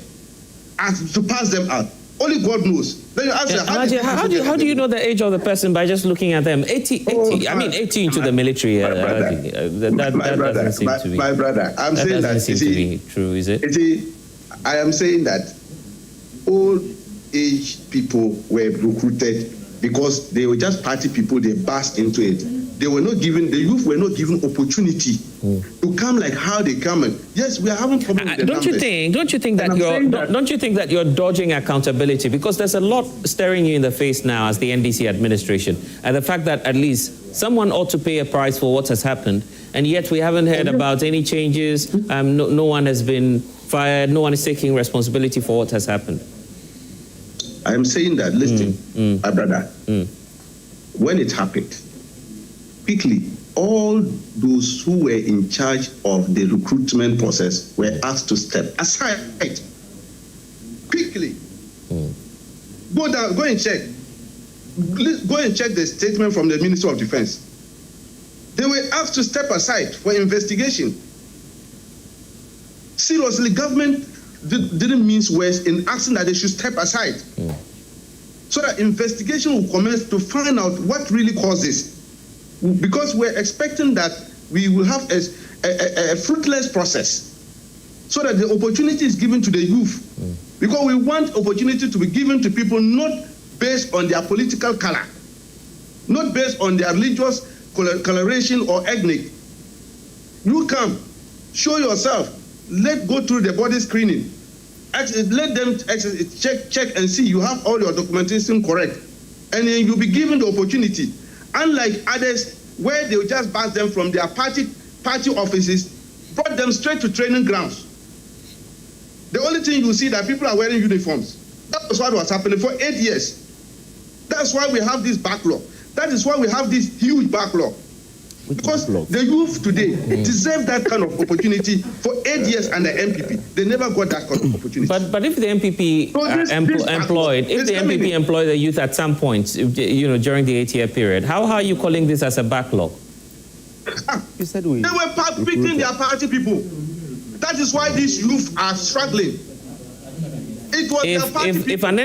and to pass them out, only God knows. Then you ask how do you know the age of the person by just looking at them? 80 into the military. That doesn't seem to be. My brother, I'm saying that doesn't seem to be true, is it? I am saying that old age people were recruited because they were just party people. They burst into it. They were not given. The youth were not given opportunity to come like how they come. And yes, we are having problems with the Don't you think that you're dodging accountability, because there's a lot staring you in the face now as the NDC administration, and the fact that at least someone ought to pay a price for what has happened, and yet we haven't heard about any changes. No one has been fired. No one is taking responsibility for what has happened. I am saying that, listen, my brother, when it happened, quickly, all those who were in charge of the recruitment process were asked to step aside. Quickly. Go and check. Go and check the statement from the Minister of Defense. They were asked to step aside for investigation. Seriously, government didn't mince words in asking that they should step aside so that investigation will commence to find out what really caused this. Because we're expecting that we will have a fruitless process so that the opportunity is given to the youth. Because we want opportunity to be given to people not based on their political color, not based on their religious coloration or ethnic. You come, show yourself, let go through the body screening. Let them check and see you have all your documentation correct. And then you'll be given the opportunity. Unlike others, where they will just pass them from their party offices, brought them straight to training grounds. The only thing you see that people are wearing uniforms. That was what was happening for 8 years. That's why we have this backlog. That is why we have this huge backlog. Because the youth today deserve that kind of opportunity for 8 years under MPP. They never got that kind of opportunity. But if the MPP employed the youth at some point, during the 8-year period, how are you calling this as a backlog? You said they were picking their party people. That is why these youth are struggling. It was if an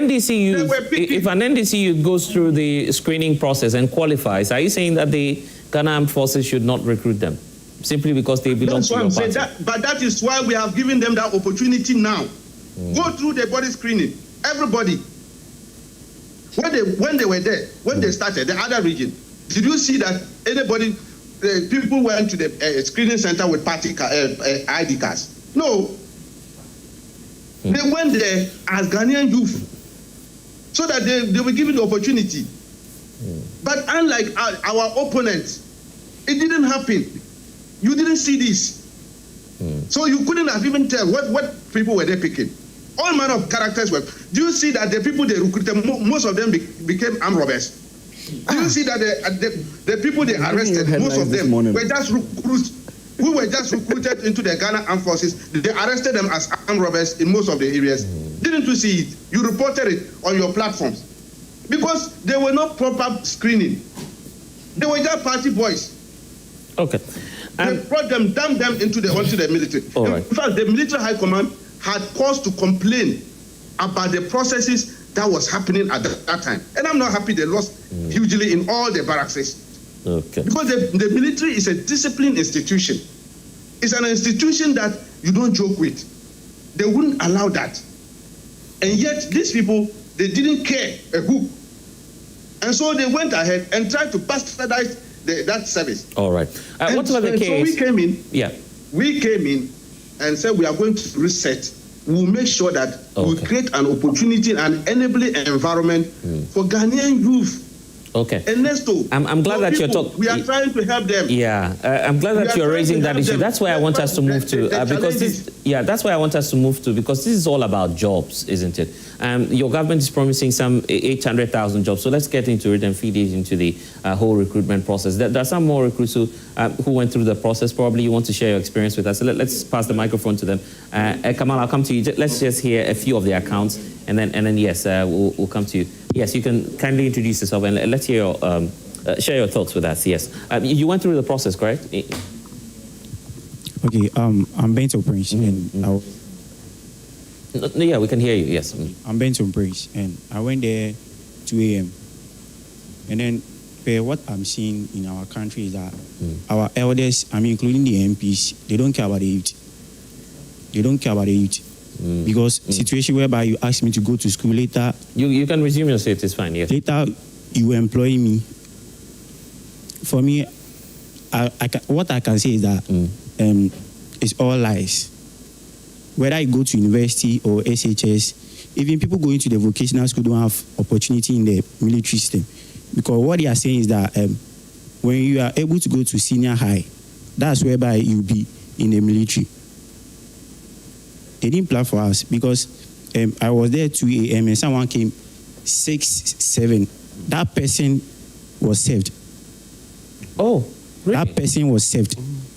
NDC youth goes through the screening process and qualifies, are you saying that the Ghana Armed Forces should not recruit them simply because they belong to your party? But that is why we have given them that opportunity now. Go through the body screening. Everybody. When they were there, when they started, the other region, did you see that anybody, people went to the screening center with party ID cards? No. They went there as Ghanaian youth so that they were given the opportunity. But unlike our opponents, it didn't happen. You didn't see this. So you couldn't have even tell what people were they picking. All manner of characters were. Do you see that the people they recruited, most of them became armed robbers? Do you see that the people they arrested, most of them were just recruits who were just recruited into the Ghana Armed Forces? They arrested them as armed robbers in most of the areas. Didn't you see it? You reported it on your platforms. Because they were not proper screening. They were just party boys. Okay. They brought them, dumped them onto the military. All right. In fact, the military high command had cause to complain about the processes that was happening at that time. And I'm not happy they lost hugely in all the barracks. Okay. Because the military is a disciplined institution. It's an institution that you don't joke with. They wouldn't allow that. And yet, these people, they didn't care a hoop. And so they went ahead and tried to bastardize that service. All right. What about the case? So we came in. Yeah. We came in and said we are going to reset. We'll make sure that we'll create an opportunity and enabling environment for Ghanaian youth. Okay. Ernesto, I'm glad that you're talking. We are trying to help them. Yeah, I'm glad that you're raising that issue. That's why I want us to move to because this. Yeah, that's why I want us to move to because this is all about jobs, isn't it? Your government is promising some 800,000 jobs. So let's get into it and feed it into the whole recruitment process. There are some more recruits who went through the process. Probably you want to share your experience with us. So let's pass the microphone to them. Kamal, I'll come to you. Let's just hear a few of the accounts, and then yes, we'll come to you. Yes, you can kindly introduce yourself and let's hear your, share your thoughts with us. Yes, you went through the process, correct? Okay, I'm Benton Prince, and yeah, we can hear you. Yes, I'm Benton Prince, and I went there 2 a.m. And then, what I'm seeing in our country is that our elders, including the MPs, they don't care about the youth. They don't care about the youth. Because situation whereby you ask me to go to school later, you can resume your seat. It's fine. Yes. Later, you employ me. For me, what I can say is that it's all lies. Whether you go to university or SHS, even people going to the vocational school don't have opportunity in the military system. Because what they are saying is that when you are able to go to senior high, that's whereby you'll be in the military. They didn't plan for us because I was there 2 a.m. and someone came 6, 7. That person was saved. Oh, really? That person was saved.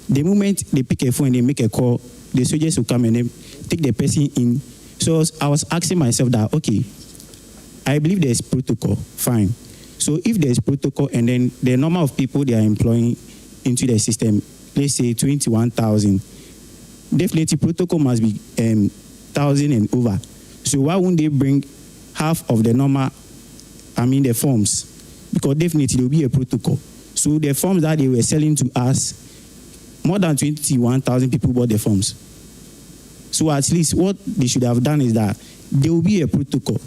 The moment they pick a phone and they make a call, the soldiers will come and then take the person in. So I was asking myself that, okay, I believe there's protocol, fine. So if there's protocol and then the number of people they are employing into the system, let's say 21,000, definitely protocol must be 1,000 and over. So why wouldn't they bring half of the normal, the forms? Because definitely there will be a protocol. So the forms that they were selling to us, more than 21,000 people bought the forms. So at least what they should have done is that there will be a protocol.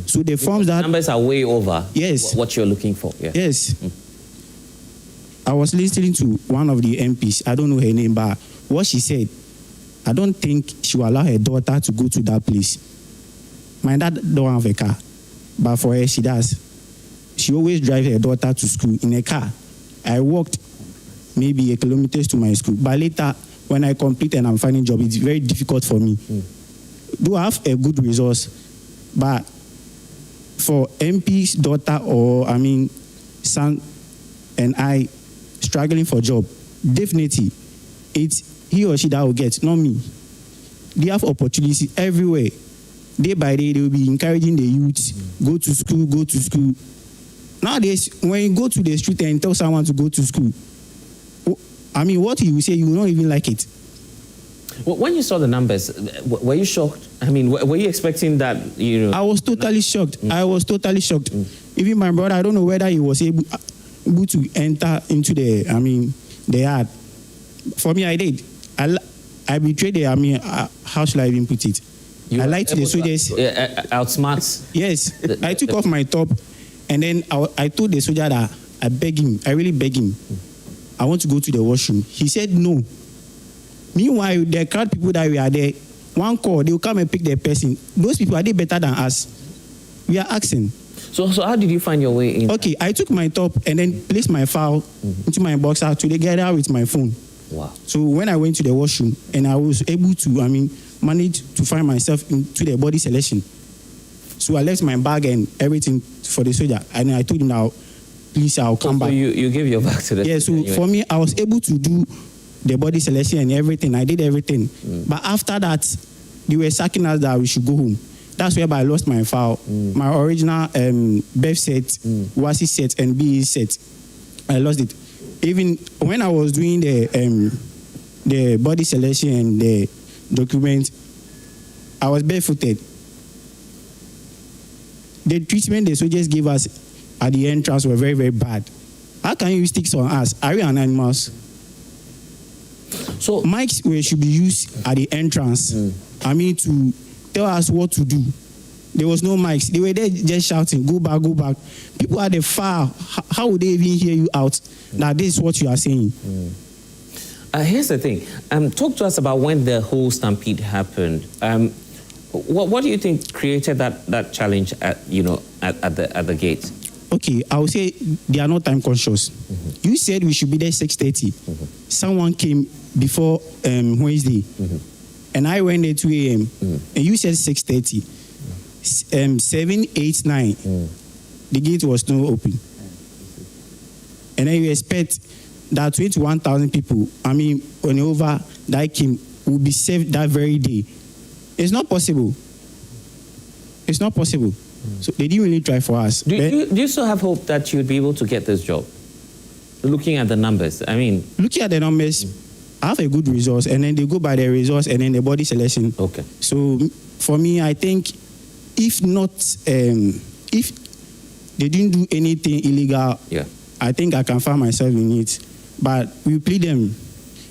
So the forms that... Numbers are way over what you're looking for. Yeah. Yes. I was listening to one of the MPs, I don't know her name, but what she said, I don't think she will allow her daughter to go to that place. My dad don't have a car, but for her, she does. She always drives her daughter to school in a car. I walked maybe 1 kilometer to my school, but later, when I complete and I'm finding a job, it's very difficult for me. Do I have a good resource? But for MP's daughter or, son and I struggling for a job, definitely, it's he or she that will get, not me. They have opportunities everywhere. Day by day, they will be encouraging the youth, go to school, go to school. Nowadays, when you go to the street and tell someone to go to school, what you will say, you will not even like it. Well, when you saw the numbers, were you shocked? Were you expecting that, I was totally shocked. I was totally shocked. Even my brother, I don't know whether he was able to enter into the yard. For me, I did. I betrayed the how should I even put it? I lied to the soldiers. Outsmart? Yes. I took off my top and then I told the soldier that I beg him. I really beg him. I want to go to the washroom. He said no. Meanwhile, the crowd people that we are there, one call, they will come and pick the person. Those people, are they better than us? We are asking. So how did you find your way in? Okay, I took my top and then placed my file into my boxer to together with my phone. Wow. So when I went to the washroom and I was able to, manage to find myself into the body selection. So I left my bag and everything for the soldier. And I told him now, please, I'll come back. So you gave your bag to the soldier? Yeah, so for me, I was able to do the body selection and everything. I did everything. But after that, they were sacking us that we should go home. That's where I lost my file. My original birth set, WASI set, and BE set. I lost it. even when I was doing the body selection and the document, I was barefooted. The treatment the soldiers gave us at the entrance were very, very bad. How can you use sticks on us? Are we an animals? So mics should be used at the entrance. To tell us what to do. There was no mics. They were there just shouting, go back, go back. People at the far, how would they even hear you out? That this is what you are saying. Here's the thing. Talk to us about when the whole stampede happened. What do you think created that challenge at the gate? Okay, I would say they are not time conscious. You said we should be there 6:30. Someone came before Wednesday, and I went there 2 a.m. And you said 6:30. 7, 8, 9. The gate was not open. And then you expect that 21,000 people, over that came, will be saved that very day. It's not possible. It's not possible. So they didn't really try for us. Do you still have hope that you'd be able to get this job? Looking at the numbers, Looking at the numbers, I have a good results, and then they go by the results and then the body selection. Okay. So for me, I think if they didn't do anything illegal, I think I can find myself in it. But we plead them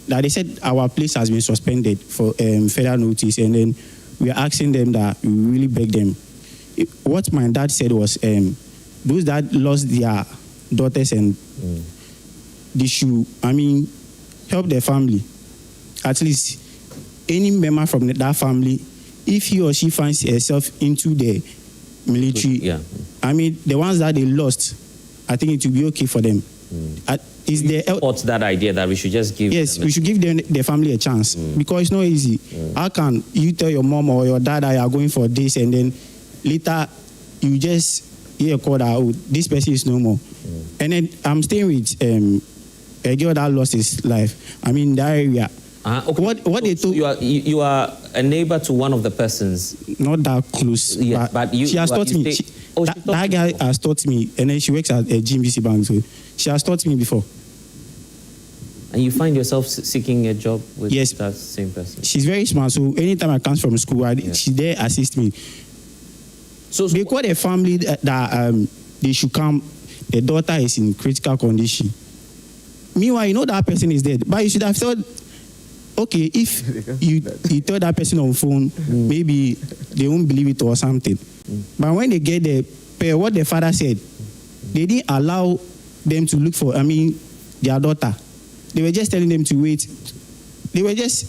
that they said our place has been suspended for further notice, and then we are asking them that we really beg them. What my dad said was those that lost their daughters and they should, help their family. At least any member from that family, if he or she finds herself into the military, the ones that they lost, I think it will be okay for them. What's that idea that we should just give? Yes, we should give them their family a chance because it's not easy. How can you tell your mom or your dad that you are going for this, and then later you just hear a call that this person is no more? And then I'm staying with a girl that lost his life. In that area. Okay. What they told you are a neighbor to one of the persons. Not that close. Yeah, but she has taught me. That guy has taught me, and then she works at a GMBC bank, so she has taught me before. And you find yourself seeking a job with that same person? She's very smart, so anytime I come from school, she there assist me. So they call a family that they should come. The daughter is in critical condition. Meanwhile, you know that person is dead, but you should have thought, okay, if you tell that person on phone, maybe they won't believe it or something. But when they get there, what the father said, they didn't allow them to look for, their daughter. They were just telling them to wait. They were just,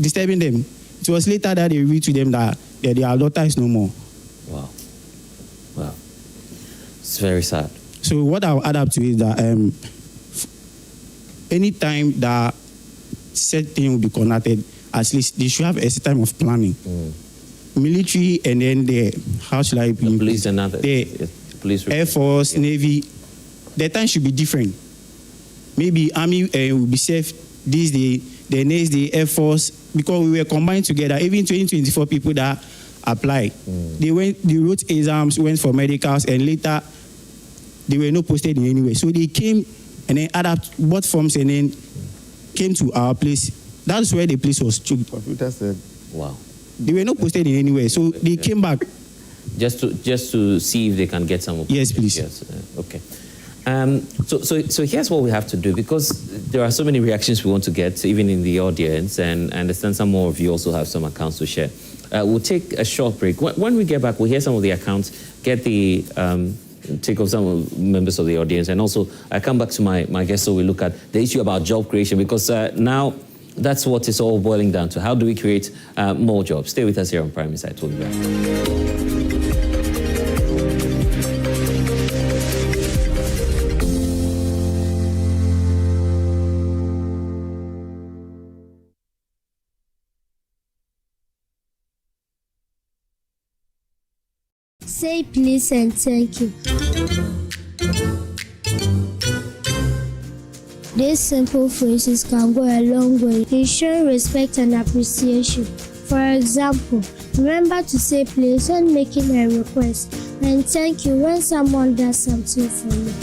disturbing them. It was later that they revealed to them that their daughter is no more. Wow. It's very sad. So what I'll add up to is that anytime that said thing will be conducted, at least they should have a time of planning. Military and then the police and others. Police, Air Force, Navy, the time should be different. Maybe Army will be safe this day, the next day Air Force, because we were combined together. Even 2024 people that applied, they wrote exams, went for medicals, and later they were not posted in any way. So they came and then bought forms and then came to our place. That's where the place was choked. Computer said, wow. They were not posted in any way, so they came back. Just to see if they can get some of Yes, please. Yes, okay. So here's what we have to do, because there are so many reactions we want to get, even in the audience, and I understand some more of you also have some accounts to share. We'll take a short break. When we get back, we'll hear some of the accounts, get the take of some members of the audience, and also I come back to my guests, so we look at the issue about job creation, because now that's what it's all boiling down to. How do we create more jobs? Stay with us here on Prime Insight. We'll be back. Say please and thank you. These simple phrases can go a long way in showing respect and appreciation. For example, remember to say please when making a request, and thank you when someone does something for you.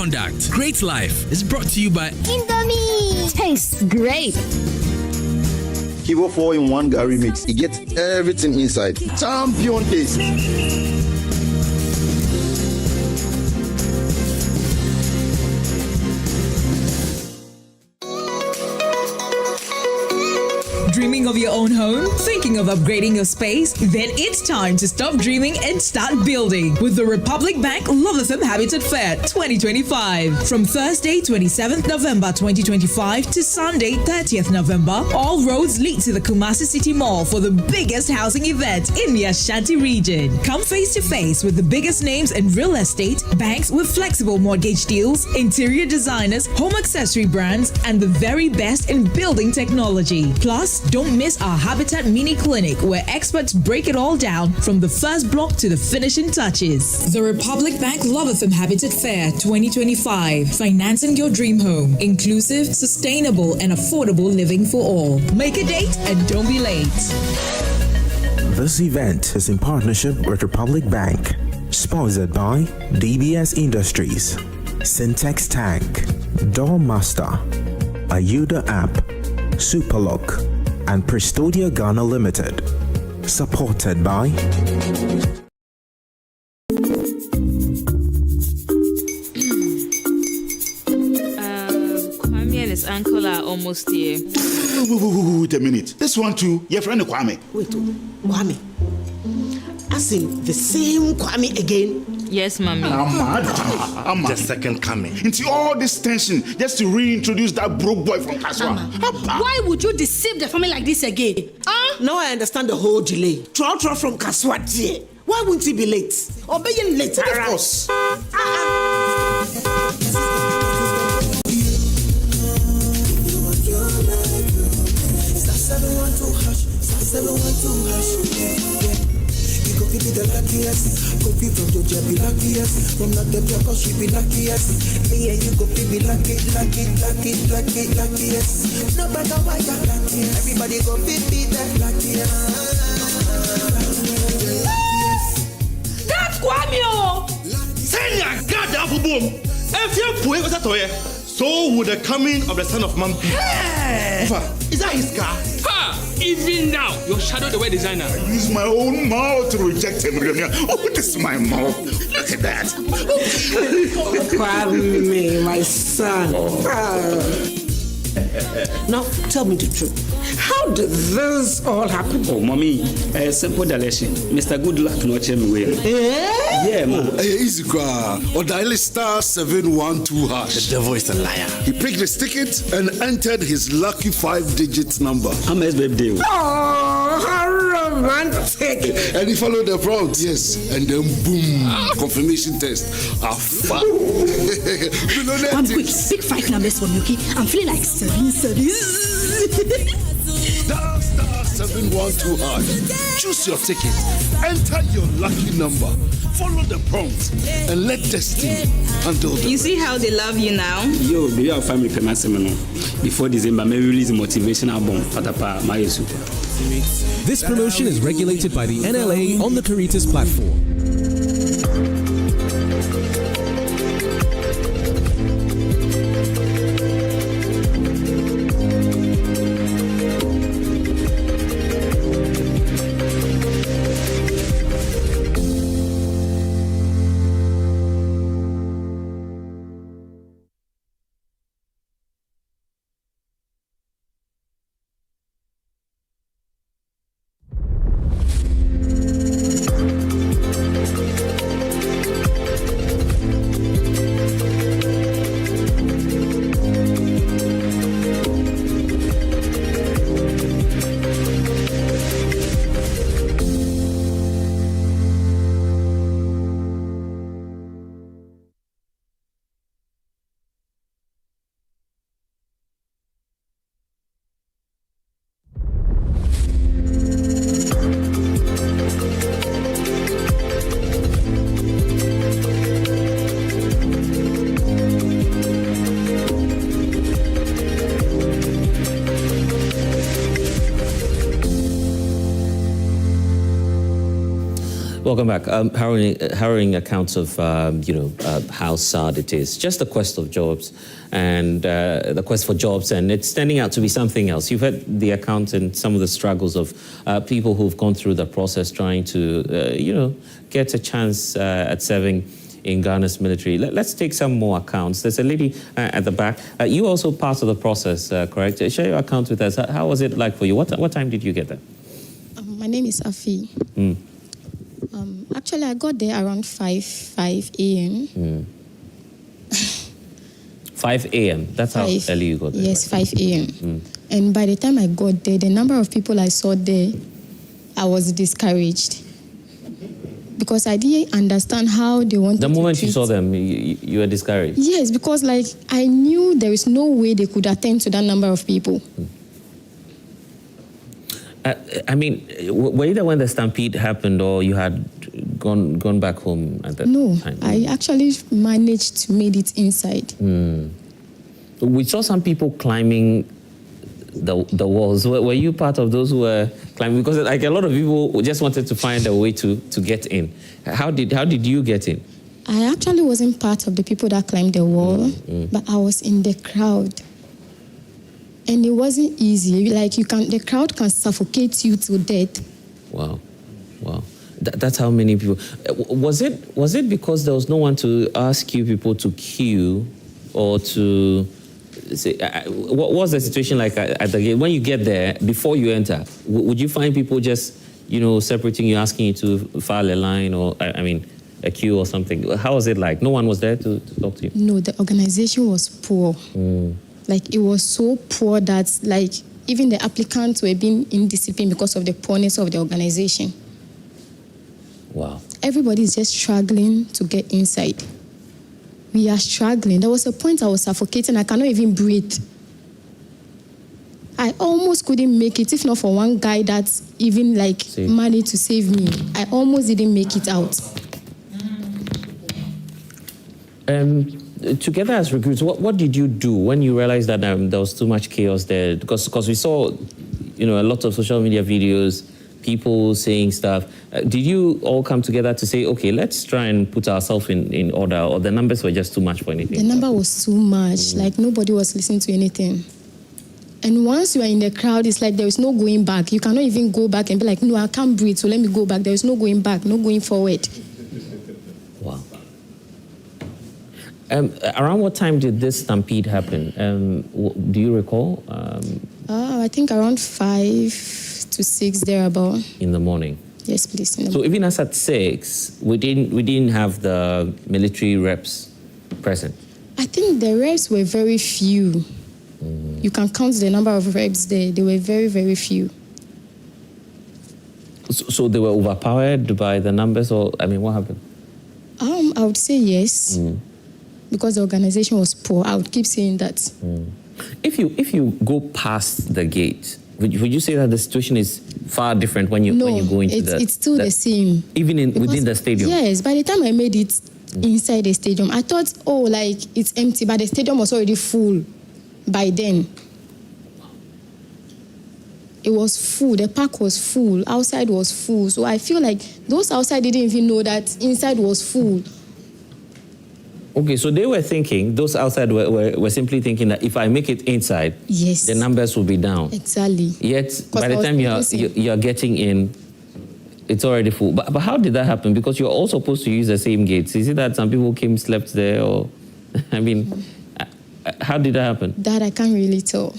conduct. Great Life is brought to you by Indomie. Tastes great. Kivo 4-in-1 Gary Mix. It gets everything inside. Champion taste. Dreaming of your own home? Thinking of upgrading your space? Then it's time to stop dreaming and start building with the Republic Bank Love FM Habitat Fair 2025. From Thursday, 27th November 2025 to Sunday, 30th November, all roads lead to the Kumasi City Mall for the biggest housing event in the Ashanti region. Come face to face with the biggest names in real estate, banks with flexible mortgage deals, interior designers, home accessory brands, and the very best in building technology. Plus, don't miss our Habitat Mini Clinic where experts break it all down from the first block to the finishing touches. The Republic Bank Love FM Habitat Fair 2025. Financing your dream home. Inclusive, sustainable, and affordable living for all. Make a date and don't be late. This event is in partnership with Republic Bank. Sponsored by DBS Industries, Syntex Tank, Doormaster, Ayuda App, Superlock, and Prestodia Ghana Limited. Supported by Kwame and his uncle are almost here. Wait a minute. This one too, your friend Kwame. Wait, Kwame. As in the same Kwame again? Yes, mommy. I'm the second coming. Into all this tension just to reintroduce that broke boy from Kaswa. Why would you deceive the family like this again? Now I understand the whole delay. Troll from Kaswa dear. Why wouldn't he be late? Or being late, of course. Be the luckiest, go be from Georgia, be luckiest. From that the cause we be luckiest. Me and you go be luckiest. No matter why you're lucky, everybody go be the luckiest. That's Kwame! Say ya God have boom. If you put it toye, so would the coming of the son of man be. Is that his car? Even now, your shadow the way designer. I use my own mouth to reject him. Oh, this is my mouth. Look at that. Kwame, my son. Now, tell me the truth. How did this all happen? Oh, mommy, simple direction. Mr. Good Luck no check me way. Yeah, mom. Easy car. Or dial star 712 hash. The devil is a liar. He picked his ticket and entered his lucky 5-digit number. How much baby? Oh, how romantic. And he followed the prompt, yes. And then boom, confirmation test. One quick, pick 5 numbers for me, okay? I'm feeling like 7. Star 712 hash. Choose your ticket. Enter your lucky number. Follow the prompt and let destiny handle the You see how they love you now? Yo, do you have family payment seminar? Before December, maybe release a motivation album. Patapa, my super. This promotion is regulated by the NLA on the Caritas platform. Welcome back. Harrowing accounts of, how sad it is. Just the quest of jobs and the quest for jobs, and it's turning out to be something else. You've heard the account and some of the struggles of people who've gone through the process trying to, get a chance at serving in Ghana's military. Let's take some more accounts. There's a lady at the back. You also part of the process, correct? Share your account with us. How was it like for you? What time did you get there? My name is Afi. Actually, I got there around 5 a.m. 5 a.m. That's how early you got there. Yes, right? 5 a.m. And by the time I got there, the number of people I saw there, I was discouraged. Because I didn't understand how they wanted to The moment treat. you saw them, you were discouraged? Yes, because I knew there is no way they could attend to that number of people. Were you there when the stampede happened, or you had gone back home at that time? No, I actually managed to make it inside. We saw some people climbing the walls. Were you part of those who were climbing? Because a lot of people just wanted to find a way to get in. How did you get in? I actually wasn't part of the people that climbed the wall, but I was in the crowd. And it wasn't easy. The crowd can suffocate you to death. Wow. That's how many people. Was it because there was no one to ask you people to queue, or to say? What was the situation like at the gate when you get there? Before you enter, would you find people just separating you, asking you to file a line, or a queue or something? How was it like? No one was there to talk to you? No, the organization was poor. It was so poor that even the applicants were being indisciplined because of the poorness of the organization. Wow. Everybody is just struggling to get inside. We are struggling. There was a point I was suffocating. I cannot even breathe. I almost couldn't make it, if not for one guy that even managed to save me. I almost didn't make it out. Together as recruits, what did you do when you realized that there was too much chaos there? Because we saw, a lot of social media videos, people saying stuff. Did you all come together to say, okay, let's try and put ourselves in order, or the numbers were just too much for anything? The number was too much. Nobody was listening to anything. And once you are in the crowd, it's like there is no going back. You cannot even go back and be like, no, I can't breathe, so let me go back. There is no going back, no going forward. Wow. Around what time did this stampede happen? Do you recall? I think around 5 to 6 thereabout. In the morning? Yes, please. So even as at 6, we didn't have the military reps present? I think the reps were very few. You can count the number of reps there. They were very, very few. So they were overpowered by the numbers, or what happened? I would say yes. Because the organization was poor. I would keep saying that. If you go past the gate, would you say that the situation is far different when you go into it's still the same. Even within the stadium? Yes. By the time I made it inside the stadium, I thought, it's empty, but the stadium was already full by then. It was full. The park was full. Outside was full. So I feel like those outside didn't even know that inside was full. Okay, so they were thinking, those outside were simply thinking that if I make it inside, yes, the numbers will be down. Exactly. Yet, by the time you're getting in, it's already full. But how did that happen? Because you're all supposed to use the same gates. Is it that some people slept there, or, how did that happen? That I can't really tell.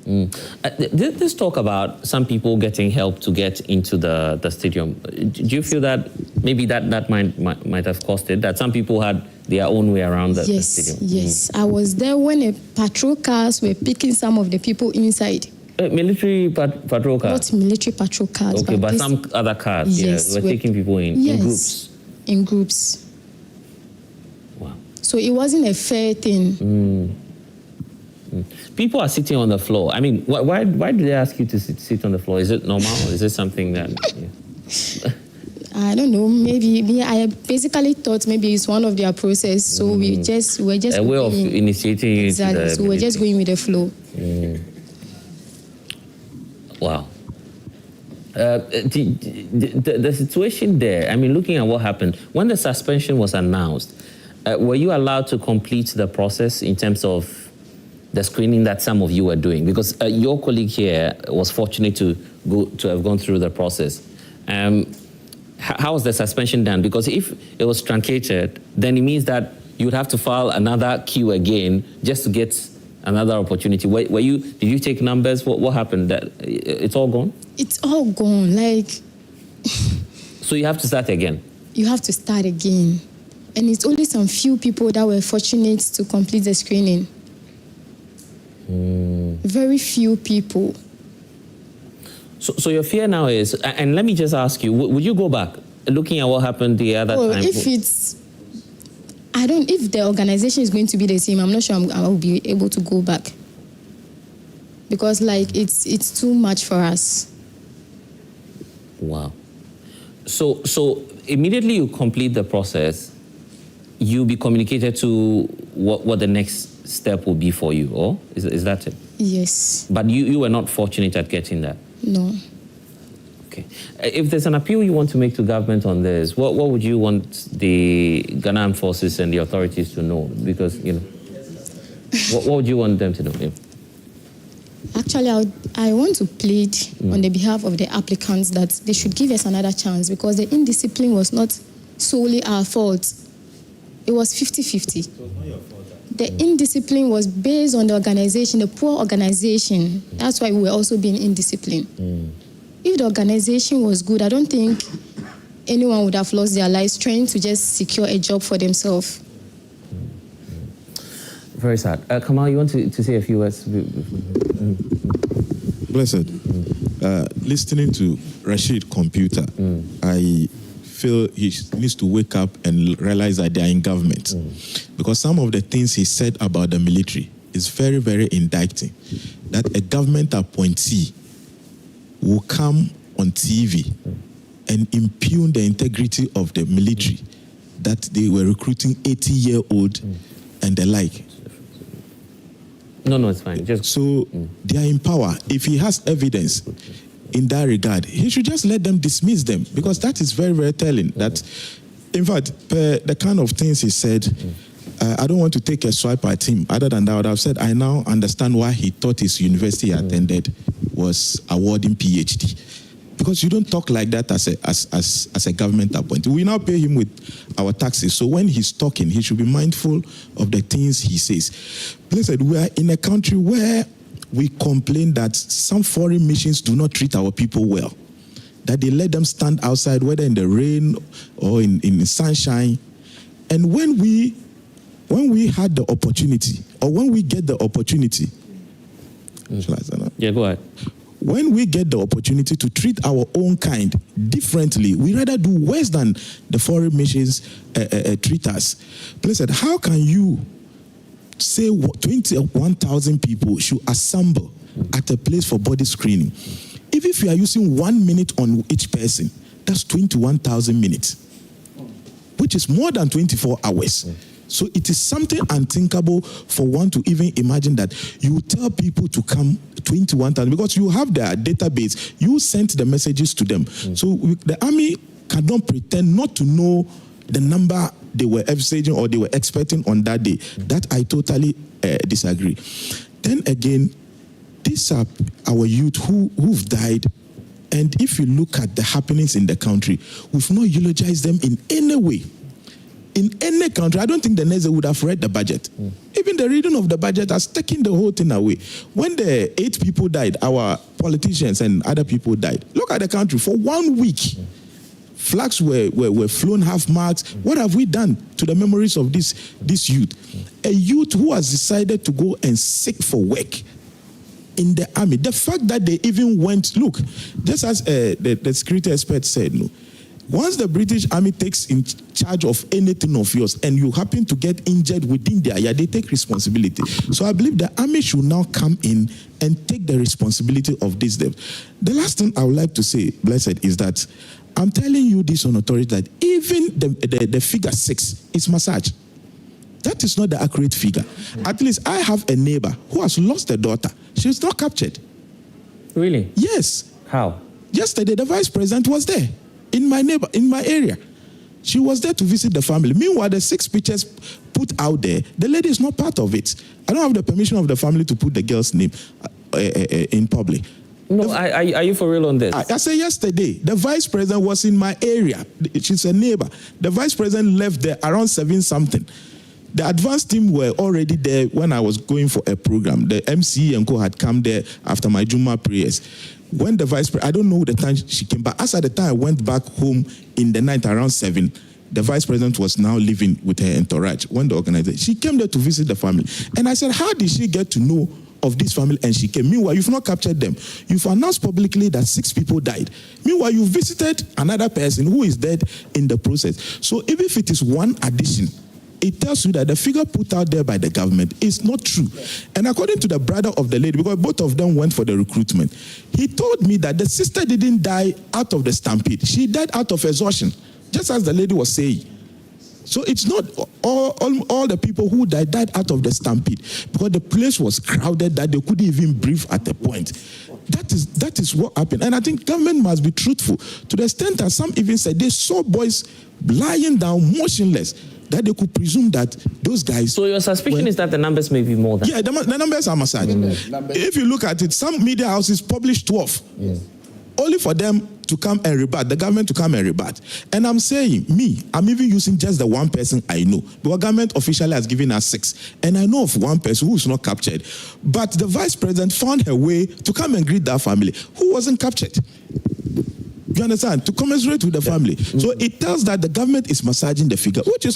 Let's talk about some people getting help to get into the stadium. Do you feel that maybe that might have caused it, that some people had their own way around the stadium? Yes. I was there when patrol cars were picking some of the people inside. Military patrol cars? Not military patrol cars. Okay, but some other cars, yes, were taking people in groups? In groups. Wow. So it wasn't a fair thing. People are sitting on the floor. Why do they ask you to sit on the floor? Is it normal? Is it something that... I don't know. Maybe I basically thought maybe it's one of their process. So we're just a way of initiating you. Exactly. So we're just going with the flow. Wow. The situation there, I mean, looking at what happened, when the suspension was announced, were you allowed to complete the process in terms of the screening that some of you were doing? Because your colleague here was fortunate to have gone through the process. How was the suspension done? Because if it was truncated, then it means that you would have to file another queue again just to get another opportunity. Did you take numbers? What happened? It's all gone? It's all gone. Like, so you have to start again? You have to start again. And it's only some few people that were fortunate to complete the screening. Very few people. So your fear now is, and let me just ask you, would you go back, looking at what happened the other time? If the organization is going to be the same, I'm not sure I will be able to go back. Because it's too much for us. Wow. So immediately you complete the process, you'll be communicated to what the next step will be for you, or is that it? Yes. But you were not fortunate at getting that? No. Okay. If there's an appeal you want to make to government on this, what would you want the Ghana Armed Forces and the authorities to know? Because, what would you want them to know? Yeah. Actually, I want to plead on the behalf of the applicants that they should give us another chance, because the indiscipline was not solely our fault. It was 50-50. The indiscipline was based on the organization, the poor organization. That's why we were also being indisciplined. If the organization was good, I don't think anyone would have lost their lives trying to just secure a job for themselves. Very sad. Kamal, you want to say a few words? Blessed. Listening to Rashid Computer, I feel he needs to wake up and realize that they are in government. Because some of the things he said about the military is very, very indicting. That a government appointee will come on TV and impugn the integrity of the military, that they were recruiting 80-year-old and the like. No, it's fine. So they are in power. If he has evidence in that regard, he should just let them dismiss them, because that is very, very telling. That, in fact, the kind of things he said, I don't want to take a swipe at him. Other than that, I would have said, I now understand why he thought his university attended was awarding PhD. Because you don't talk like that as a government appointee. We now pay him with our taxes. So when he's talking, he should be mindful of the things he says. Blessed, we are in a country where we complain that some foreign missions do not treat our people well. That they let them stand outside, whether in the rain or in the sunshine. And when we had the opportunity, or when we get the opportunity, shall I say that? Yeah, go ahead. When we get the opportunity to treat our own kind differently, we rather do worse than the foreign missions treat us. Blessed, how can you say 21,000 people should assemble at a place for body screening? If you are using 1 minute on each person, that's 21,000 minutes, which is more than 24 hours. So it is something unthinkable for one to even imagine that you tell people to come 21,000, because you have their database. You sent the messages to them. So the army cannot pretend not to know the number they were envisaging or they were expecting on that day. That I totally disagree. Then again, these are our youth who've died. And if you look at the happenings in the country, we've not eulogized them in any way. In any country, I don't think the Neze would have read the budget. Even the reading of the budget has taken the whole thing away. When the 8 people died, our politicians and other people died. Look at the country. For 1 week, flags were flown half-marks. What have we done to the memories of this youth? A youth who has decided to go and seek for work in the army. The fact that they even went, look, just as the security expert said, no, once the British Army takes in charge of anything of yours and you happen to get injured within their area, they take responsibility. So I believe the Army should now come in and take the responsibility of this death. The last thing I would like to say, Blessed, is that I'm telling you this on authority that even the figure 6 is massage. That is not the accurate figure. At least I have a neighbor who has lost a daughter. She's not captured. Really? Yes. How? Yesterday, the vice president was there in my area. She was there to visit the family. Meanwhile, the 6 pictures put out there, the lady is not part of it. I don't have the permission of the family to put the girl's name in public. No, are you for real on this? I said yesterday, the vice president was in my area. She's a neighbor. The vice president left there around 7-something. The advance team were already there when I was going for a program. The MC and co had come there after my Juma prayers. When the vice president, I don't know the time she came back. As at the time I went back home in the night around 7, the vice president was now living with her entourage. When the organization, she came there to visit the family. And I said, how did she get to know of this family? And she came. Meanwhile, you've not captured them. You've announced publicly that 6 people died. Meanwhile, you visited another person who is dead in the process. So even if it is one addition, it tells you that the figure put out there by the government is not true. And according to the brother of the lady, because both of them went for the recruitment, he told me that the sister didn't die out of the stampede. She died out of exhaustion, just as the lady was saying. So it's not all the people who died out of the stampede, because the place was crowded that they couldn't even breathe at a point. That is what happened. And I think government must be truthful to the extent that some even said they saw boys lying down motionless, that they could presume that those guys... So your suspicion is that the numbers may be more than... Yeah, the numbers are massaged. If you look at it, some media houses publish 12. Yes. Only for them to come and rebut, the government to come and rebut. And I'm saying, I'm even using just the one person I know, because government officially has given us 6. And I know of one person who is not captured. But the vice president found her way to come and greet that family who wasn't captured. You understand? To commiserate with the family. So it tells that the government is massaging the figure, which is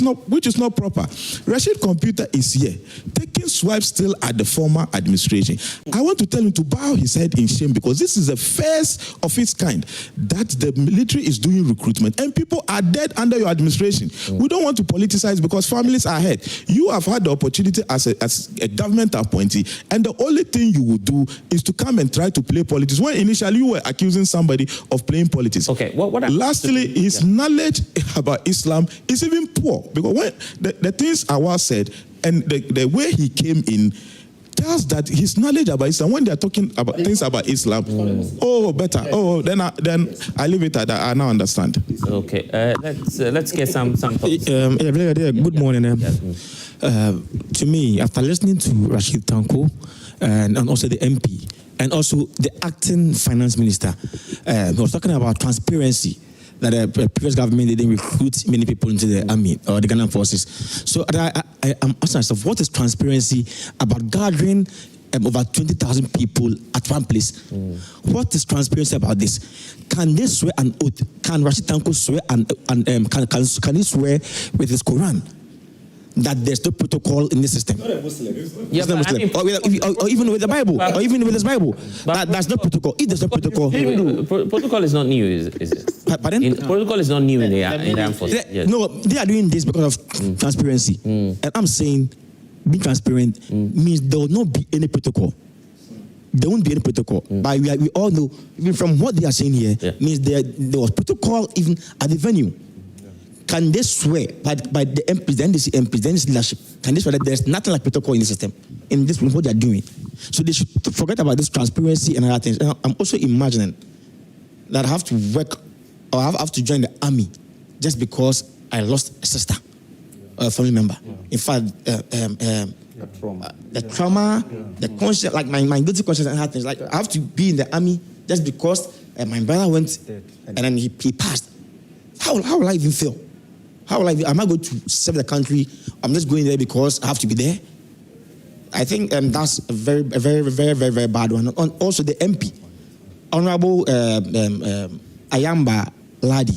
not proper. Rashid Computer is here, taking swipes still at the former administration. I want to tell him to bow his head in shame, because this is the first of its kind that the military is doing recruitment, and people are dead under your administration. We don't want to politicize, because families are hurt. You have had the opportunity as a government appointee, and the only thing you would do is to come and try to play politics, when initially you were accusing somebody of playing politics. Okay. Lastly, his knowledge about Islam is even poor, because when the things Awal said and the way he came in tells that his knowledge about Islam, when they are talking about things about Islam, better. Then I leave it at that. I now understand. Okay. Let's get some thoughts. Good morning. To me, after listening to Rashid Tanko and also the MP, and also the acting finance minister, he was talking about transparency, that the previous government didn't recruit many people into the army or the Ghanaian forces. So I am asking myself, what is transparency about gathering over 20,000 people at one place? What is transparency about this? Can they swear an oath? Can Rashid Tanko swear can he swear with his Quran that there's no protocol in the system? Yeah, not Muslim. Or even with the Bible, or even with his Bible, that's no protocol. If there's no protocol, protocol is not new, is it? Pardon? Protocol is not new in the armed forces. Yes. No, they are doing this because of transparency. And I'm saying, being transparent means there will not be any protocol. There won't be any protocol. But we all know, even from what they are saying here, means there was protocol even at the venue. Can they swear by the MPs, the NDC MPs, the NDC leadership, can they swear that there's nothing like protocol in the system, in this what they are doing? So they should forget about this transparency and other things. And I'm also imagining that I have to work or I have to join the army just because I lost a sister or a family member. In fact, the trauma, the conscience, like my guilty conscience and other things. Like I have to be in the army just because my brother went and then he passed. How will I even feel? Am I going to serve the country? I'm just going there because I have to be there. I think that's a very, very, very, very, very bad one. And also the MP, Honorable Ayamba Ladi,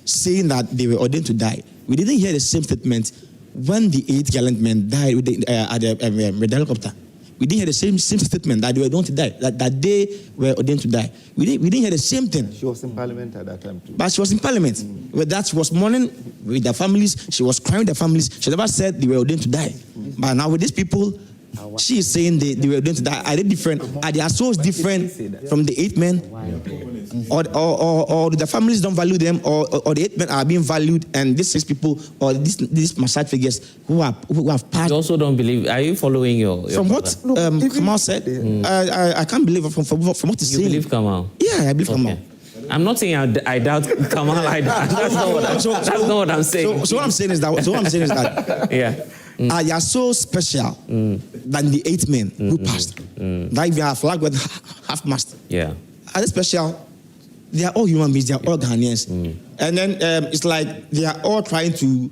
saying that they were ordained to die. We didn't hear the same statement when the 8 gallant men died with at the helicopter. We didn't hear the same statement that they were going to die, that they were ordained to die. We didn't hear the same thing. She was in parliament at that time too. But she was in parliament. With that, she was mourning with their families. She was crying with their families. She never said they were ordained to die. But now with these people, she is saying they were ordained to die. Are they different? Are their souls different from the 8 men? Or the families don't value them, or the 8 men are being valued, and these 6 people or these massage figures who have passed. You also don't believe? Are you following your from brother? What Kamal said? I can't believe from what he's saying. You believe Kamal? Yeah, I believe Kamal. I'm not saying I doubt Kamal. That's not what I'm saying. So what I'm saying is that. Yeah. You are so special than the 8 men who passed. Like we are flag with half mast. Yeah. Are they special? They are all human beings. They are all Ghanaians. And then it's like they are all trying to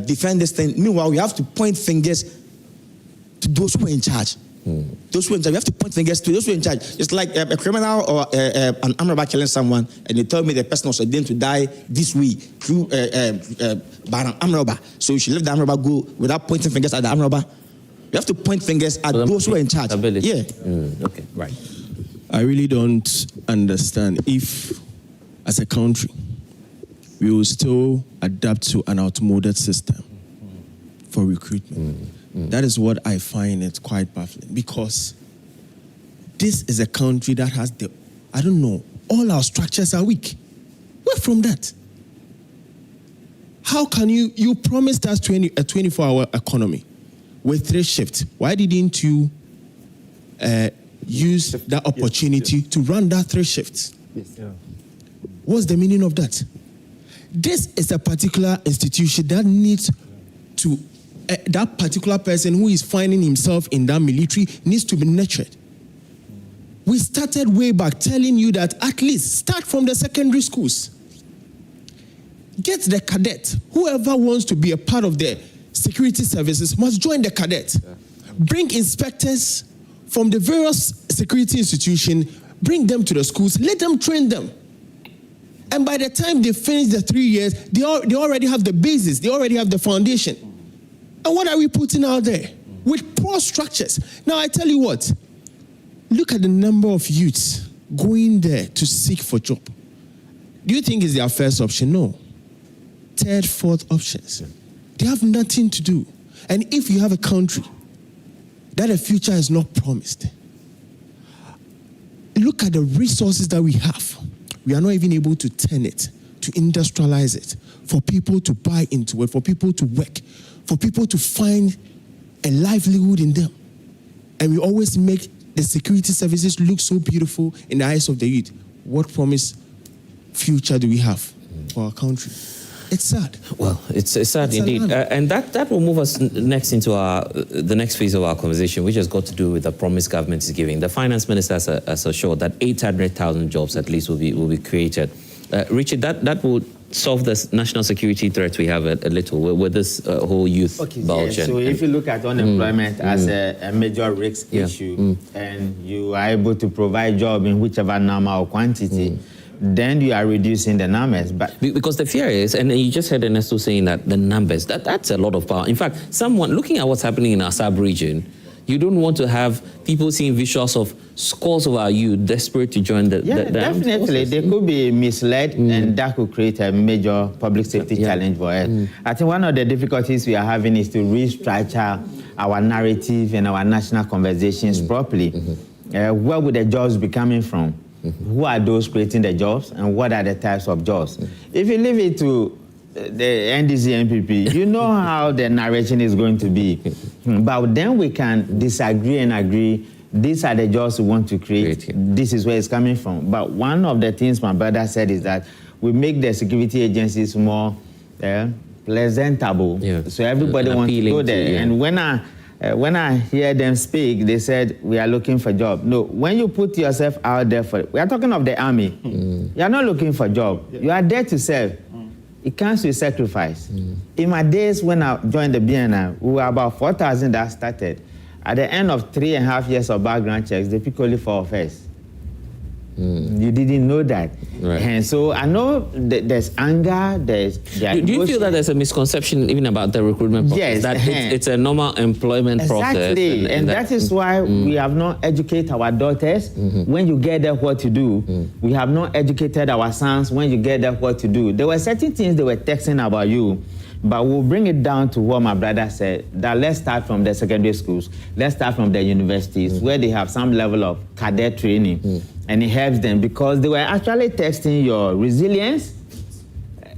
defend this thing. Meanwhile, we have to point fingers to those who are in charge. Those who are in charge. We have to point fingers to those who are in charge. It's like a criminal or an armed robber killing someone, and they tell me the person was ordained to die this week through by an armed robber. So you should let the armed robber go without pointing fingers at the armed robber. We have to point fingers at those who are in charge. Yeah. Okay. Right. I really don't understand if, as a country, we will still adapt to an outmoded system for recruitment. That is what I find it quite baffling, because this is a country that has all our structures are weak. Where from that? How can you promised us a 24-hour economy with 3 shifts? Why didn't you use that opportunity to run that 3 shifts? What's the meaning of that? This is a particular institution that needs to, that particular person who is finding himself in that military needs to be nurtured. We started way back telling you that at least start from the secondary schools. Get the cadet. Whoever wants to be a part of the security services must join the cadet. Bring inspectors from the various security institutions, bring them to the schools, let them train them. And by the time they finish the 3 years, they already have the basis, they already have the foundation. And what are we putting out there? With poor structures. Now I tell you what, look at the number of youths going there to seek for job. Do you think it's their first option? No. 3rd, 4th options. They have nothing to do. And if you have a country that a future is not promised, look at the resources that we have. We are not even able to turn it, to industrialize it, for people to buy into it, for people to work, for people to find a livelihood in them. And we always make the security services look so beautiful in the eyes of the youth. What promise future do we have for our country? It's sad. Well, it's sad indeed. And that will move us next into the next phase of our conversation, which has got to do with the promise government is giving. The finance minister has assured that 800,000 jobs at least will be created. Richard, that will solve this national security threat we have a little with this whole youth bulge. Yeah. So if you look at unemployment as a major risk issue, and you are able to provide job in whichever number or quantity, then you are reducing the numbers. But because the fear is, and you just heard Ernesto saying that the numbers, that's a lot of power. In fact, someone looking at what's happening in our sub-region, you don't want to have people seeing visuals of scores of our youth desperate to join the definitely. They could be misled, and that could create a major public safety challenge for us. I think one of the difficulties we are having is to restructure our narrative and our national conversations properly. Where would the jobs be coming from? Who are those creating the jobs, and what are the types of jobs? If you leave it to the NDC NPP, you know how the narration is going to be. But then we can disagree and agree, these are the jobs we want to create. This is where it's coming from. But one of the things my brother said is that we make the security agencies more presentable. So everybody wants to go there. And when I hear them speak, they said, we are looking for job. No, when you put yourself out there for it, we are talking of the army. You are not looking for job. You are there to serve. It comes with sacrifice. In my days when I joined the BNI, we were about 4,000 that started. At the end of 3.5 years of background checks, they pick only 4 of us. You didn't know that. Right. And so I know there's anger, do you feel that there's a misconception even about the recruitment process? Yes. That it's a normal employment process. Exactly. And that is why we have not educated our daughters when you get there what to do. We have not educated our sons when you get there what to do. There were certain things they were texting about you, but we'll bring it down to what my brother said, that let's start from the secondary schools. Let's start from the universities where they have some level of cadet training. And it helps them because they were actually testing your resilience,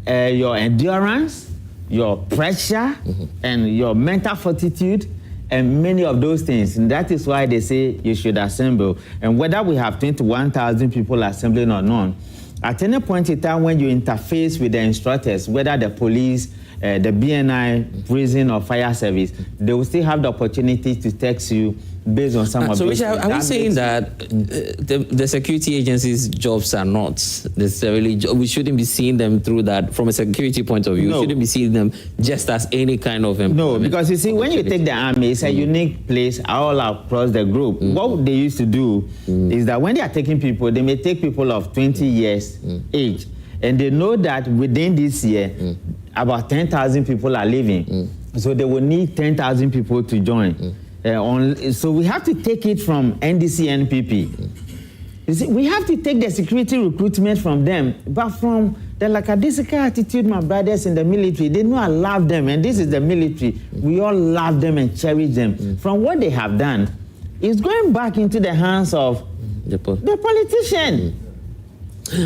your endurance, your pressure, and your mental fortitude, and many of those things. And that is why they say you should assemble. And whether we have 21,000 people assembling or not, At any point in time when you interface with the instructors, whether the police, the BNI, prison, or fire service, they will still have the opportunity to text you based on some of so those things. Are we saying that the security agencies' jobs are not necessarily, we shouldn't be seeing them through that from a security point of view? No. We shouldn't be seeing them just as any kind of employment? No, because you see, when you take the army, it's a unique place all across the group. What they used to do is that when they are taking people, they may take people of 20 years age, and they know that within this year, about 10,000 people are leaving. So they will need 10,000 people to join. So we have to take it from NDC NPP. You see, we have to take the security recruitment from them, but from the lackadaisical attitude, my brothers in the military, they know I love them, and this is the military. We all love them and cherish them. From what they have done, it's going back into the hands of the politician.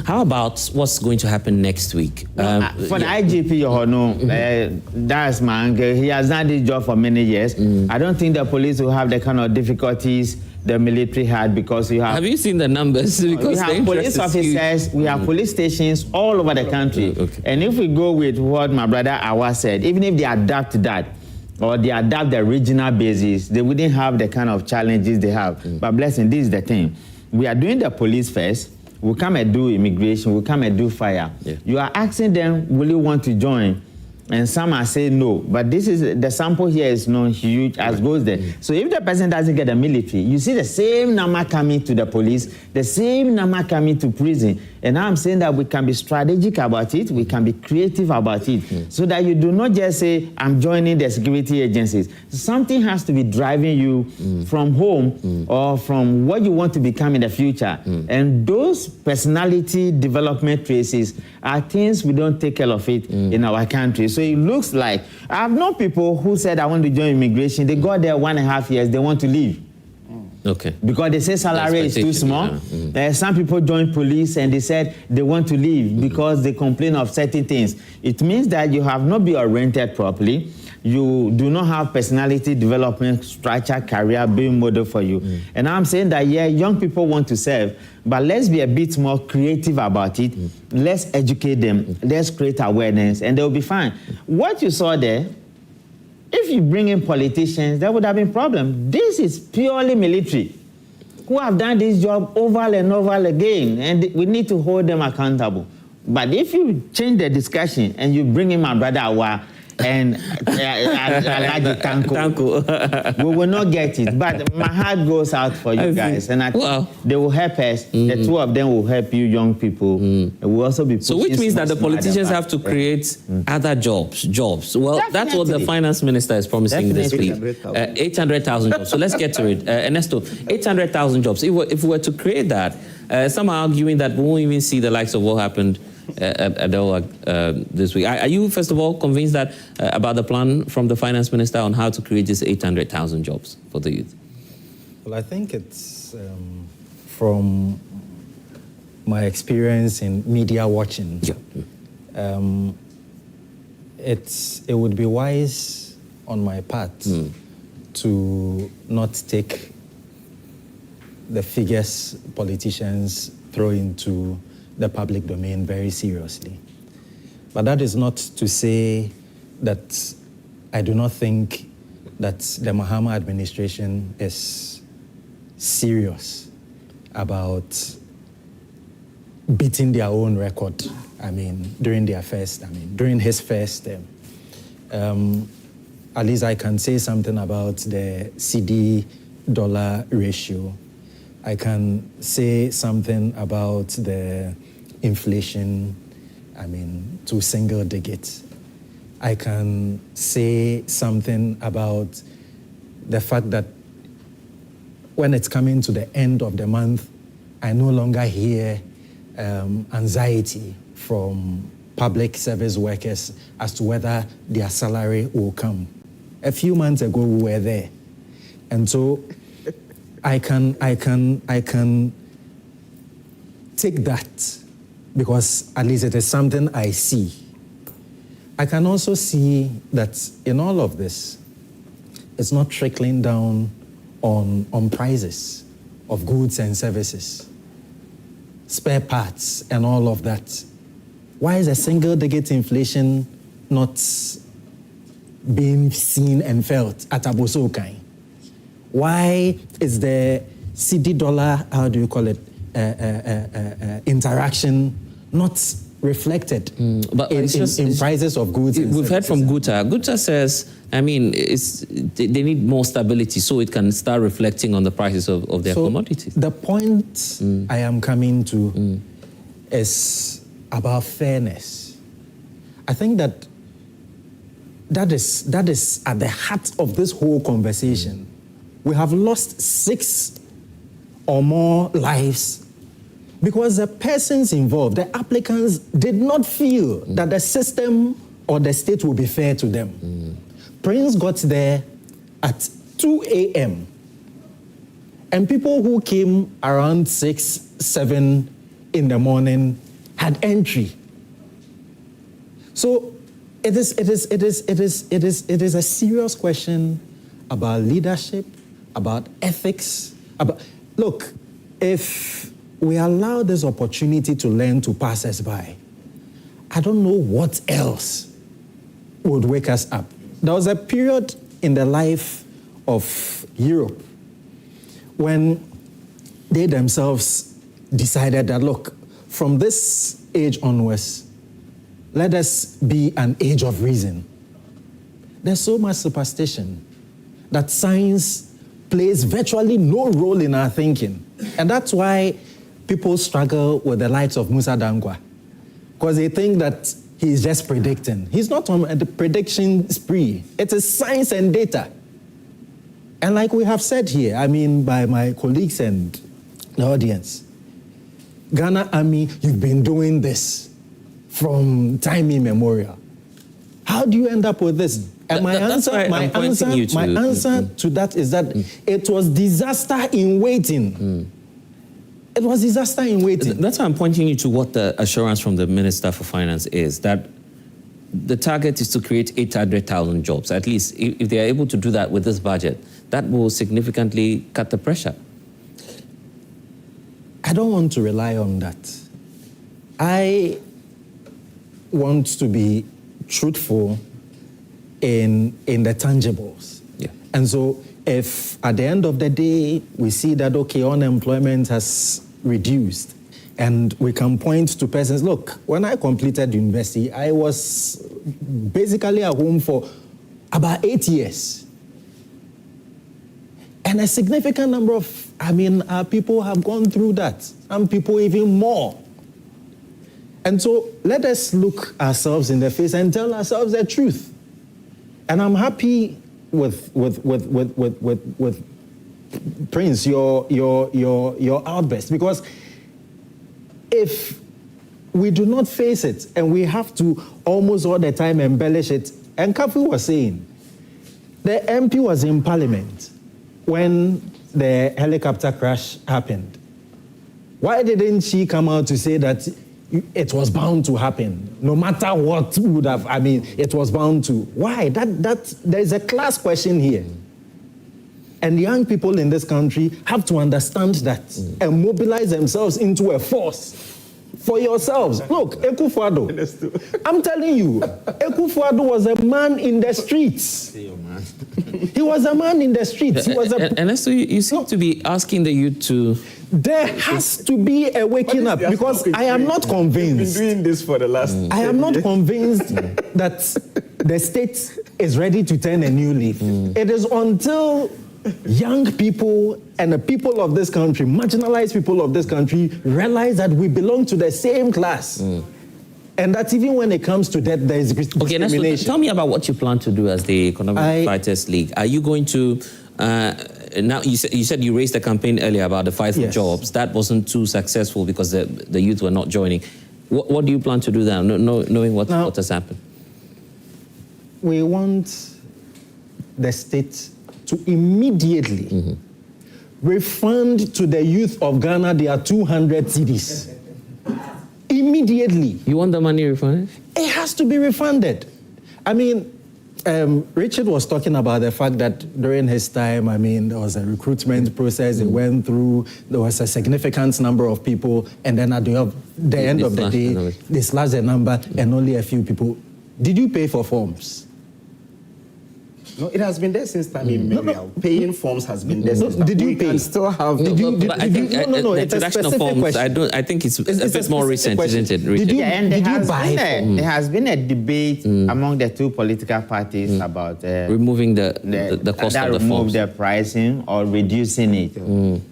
How about what's going to happen next week? For the IGP, that's my uncle. He has done this job for many years. I don't think the police will have the kind of difficulties the military had, because you have... Have you seen the numbers? Because we have police officers, we have police stations all over the country. And if we go with what my brother Awa said, even if they adapt that, or they adapt the regional basis, they wouldn't have the kind of challenges they have. But blessing, this is the thing. We are doing the police first. We'll come and do immigration. We'll come and do fire. You are asking them, will you want to join? And some are saying no. But this is, the sample here is not huge as goes there. So if the person doesn't get the military, you see the same number coming to the police, the same number coming to prison. And I'm saying that we can be strategic about it, we can be creative about it, so that you do not just say, I'm joining the security agencies. Something has to be driving you from home or from what you want to become in the future. And those personality development traces are things we don't take care of it in our country. So it looks like, I've known people who said, I want to join immigration. They got there 1.5 years, they want to leave. Okay. Because they say salary is too small. Some people join police and they said they want to leave because they complain of certain things. It means that you have not been oriented properly. You do not have personality development, structure, career being model for you. And I'm saying that, yeah, young people want to serve, but let's be a bit more creative about it. Let's educate them. Let's create awareness, and they'll be fine. What you saw there, if you bring in politicians, there would have been problem. This is purely military, who have done this job over and over again, and we need to hold them accountable. But if you change the discussion and you bring in my brother Awa and Alaji Tanko, we will not get it. But my heart goes out for you guys, and I think they will help us. The two of them will help you young people. We'll also be so which means that the politicians have to create other jobs. Well, that's what the finance minister is promising this week. 800,000 jobs. So let's get to it. Ernesto, 800,000 jobs. If we were to create that, some are arguing that we won't even see the likes of what happened at this week. Are you, first of all, convinced that about the plan from the finance minister on how to create these 800,000 jobs for the youth? Well, I think it's from my experience in media watching. It would be wise on my part to not take the figures politicians throw into the public domain very seriously. But that is not to say that I do not think that the Mahama administration is serious about beating their own record, during his first term. At least I can say something about the CD-dollar ratio. I can say something about the inflation, to single digits. I can say something about the fact that when it's coming to the end of the month, I no longer hear anxiety from public service workers as to whether their salary will come. A few months ago, we were there. And so I can take that because at least it is something I see. I can also see that in all of this, it's not trickling down on prices of goods and services. spare parts and all of that, why is a single-digit inflation not being seen and felt at Abosokai? Why is the CD dollar, how do you call it, interaction not reflected in prices of goods? We've heard from Guta. Guta says, I mean, they need more stability so it can start reflecting on the prices of their commodities. The point I am coming to is about fairness. I think that is at the heart of this whole conversation. We have lost 6 or more lives because the persons involved, the applicants, did not feel that the system or the state will be fair to them. Prince got there at 2 a.m. and people who came around 6, 7 in the morning had entry. So it is a serious question about leadership, about ethics, look, if we allow this opportunity to learn to pass us by, I don't know what else would wake us up. There was a period in the life of Europe when they themselves decided that, look, from this age onwards, let us be an age of reason. There's so much superstition that science plays virtually no role in our thinking. And that's why people struggle with the likes of Musa Dangwa, because they think that he's just predicting. He's not on the prediction spree. It is science and data. And like we have said here, I mean, by my colleagues and the audience, Ghana Army, you've been doing this from time immemorial. How do you end up with this? And my answer to that is that it was disaster in waiting. It was disaster in waiting. That's why I'm pointing you to what the assurance from the Minister for Finance is, that the target is to create 800,000 jobs. At least if they are able to do that with this budget, that will significantly cut the pressure. I don't want to rely on that. I want to be truthful in the tangibles. Yeah. And so if at the end of the day we see that, okay, unemployment has reduced, and we can point to persons, look, when I completed university, I was basically at home for about 8 years. And a significant number of, people have gone through that. Some people even more. And so let us look ourselves in the face and tell ourselves the truth. And I'm happy with Prince, your outburst, because if we do not face it and we have to almost all the time embellish it, and Kafu was saying, the MP was in Parliament when the helicopter crash happened. Why didn't she come out to say that it was bound to happen? No matter what would have, it was bound to. Why? There's a class question here. And young people in this country have to understand that and mobilize themselves into a force for yourselves. Look, Ekufuado, I'm telling you, Ekufuado was a man in the streets. He was a man in the streets. He was and so you seem to be asking the youth to... There has to be a waking up, because I am not convinced. We've been doing this for the last... I am not convinced that the state is ready to turn a new leaf. It is until young people and the people of this country, marginalized people of this country, realize that we belong to the same class. And that even when it comes to that, there is discrimination. Okay, tell me about what you plan to do as the Economic Fighters League. Are you going to... now, you said you raised a campaign earlier about the fight for jobs. That wasn't too successful because the youth were not joining. What do you plan to do now, knowing what has happened? We want the state to immediately refund to the youth of Ghana their 200 cedis. Immediately. You want the money refunded? It has to be refunded. Richard was talking about the fact that during his time, I mean, there was a recruitment process it went through, there was a significant number of people, and then at the end of the day, they slashed the number and only a few people. Did you pay for forms? No, it has been there since time immemorial. Paying forms has been there since time. Did you pay? Can still have. I think the introduction of forms, I think it's a bit more recent, isn't it? Did you buy forms? There has been a debate among the two political parties about removing the cost of the forms. The pricing or reducing it.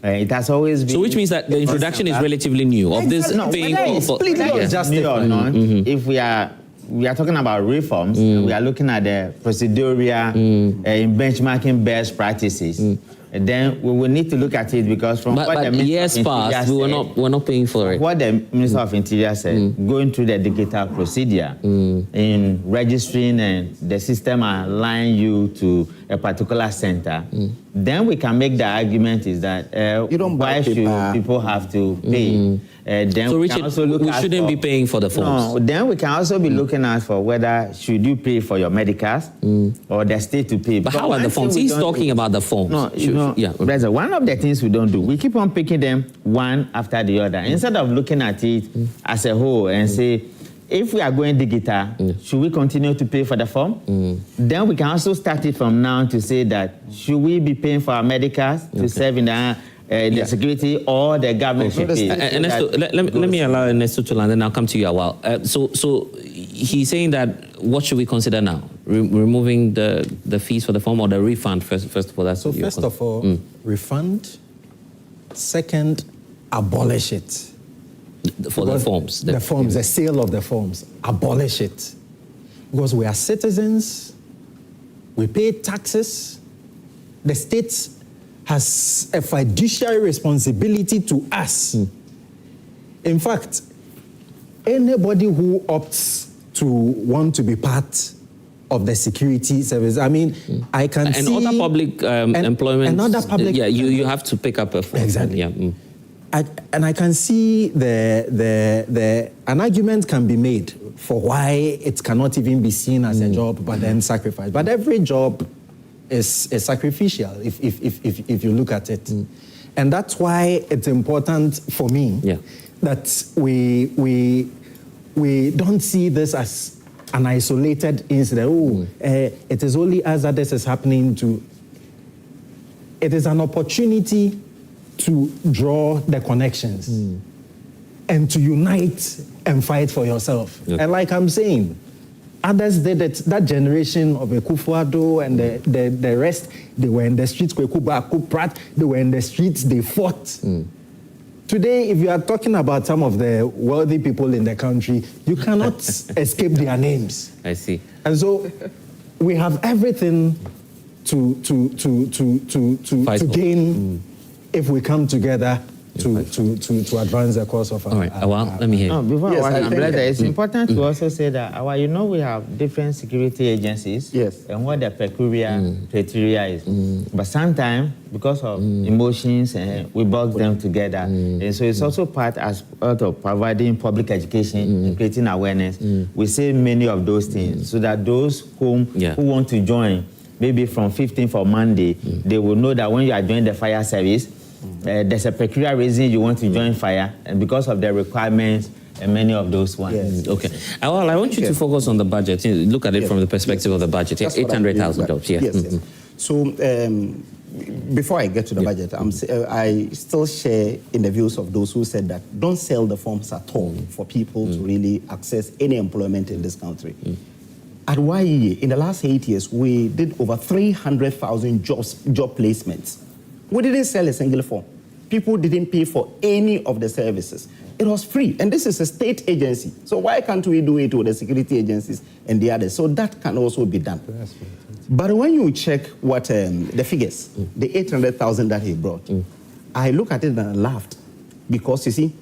It has always been. So which means that the introduction is relatively new of this being new or not. If we are talking about reforms, we are looking at the procedural in benchmarking best practices. And then we will need to look at it because from what the years past, we're not paying for it. What the Minister of Interior said, going through the digital procedure in registering and the system align you to a particular center, then we can make the argument is that why should people have to pay? Then so Richard, we shouldn't be paying for the forms. No, then we can also be looking at for whether should you pay for your medicals or the state to pay. But how are the forms? He's talking about the forms. Brother, one of the things we don't do, we keep on picking them one after the other. Instead of looking at it as a whole and say, if we are going digital, should we continue to pay for the form? Then we can also start it from now to say that, should we be paying for our medicals to serve in the security or the government should pay? Ernesto, let me allow Ernesto to land, and I'll come to you a while. So he's saying that what should we consider now? Removing the fees for the form or the refund, first of all? So first of all, refund. Second, abolish it. For the forms? The forms, the sale of the forms. Abolish it. Because we are citizens, we pay taxes, the state has a fiduciary responsibility to us. In fact, anybody who opts to want to be part of the security service, I mean, I can see... And other public employment... And other public... Yeah, you have to pick up a form. Exactly. Yeah. And I can see an argument can be made for why it cannot even be seen as a job, but then sacrificed. But every job is sacrificial if you look at it. And that's why it's important for me that we don't see this as an isolated incident. It is only us that this is happening to. It is an opportunity to draw the connections and to unite and fight for yourself. And like I'm saying, others did it. That generation of Akufo-Addo and the rest, they were in the streets. They were in the streets. They fought. Today, if you are talking about some of the wealthy people in the country, you cannot escape their names. I see. And so we have everything to gain if we come together to advance the cause of our... All right, well, let me hear you. Before it's important to also say that we have different security agencies and what the peculiar criteria is. But sometimes, because of emotions, we bulk them together. And so it's also part of providing public education and creating awareness. We say many of those things so that those who want to join, maybe from 15th for Monday, they will know that when you are joining the fire service, there's a peculiar reason you want to join fire, and because of the requirements and many of those ones. Okay. Well, I want you to focus on the budget. Look at it from the perspective of the budget. 800,000 jobs. So before I get to the budget, I still share in the views of those who said that don't sell the forms at all for people to really access any employment in this country. At YEA, in the last 8 years, we did over 300,000 job placements. We didn't sell a single form. People didn't pay for any of the services. It was free, and this is a state agency. So why can't we do it with the security agencies and the others? So that can also be done. But when you check what the figures, the 800,000 that he brought, I look at it and I laughed because, you see,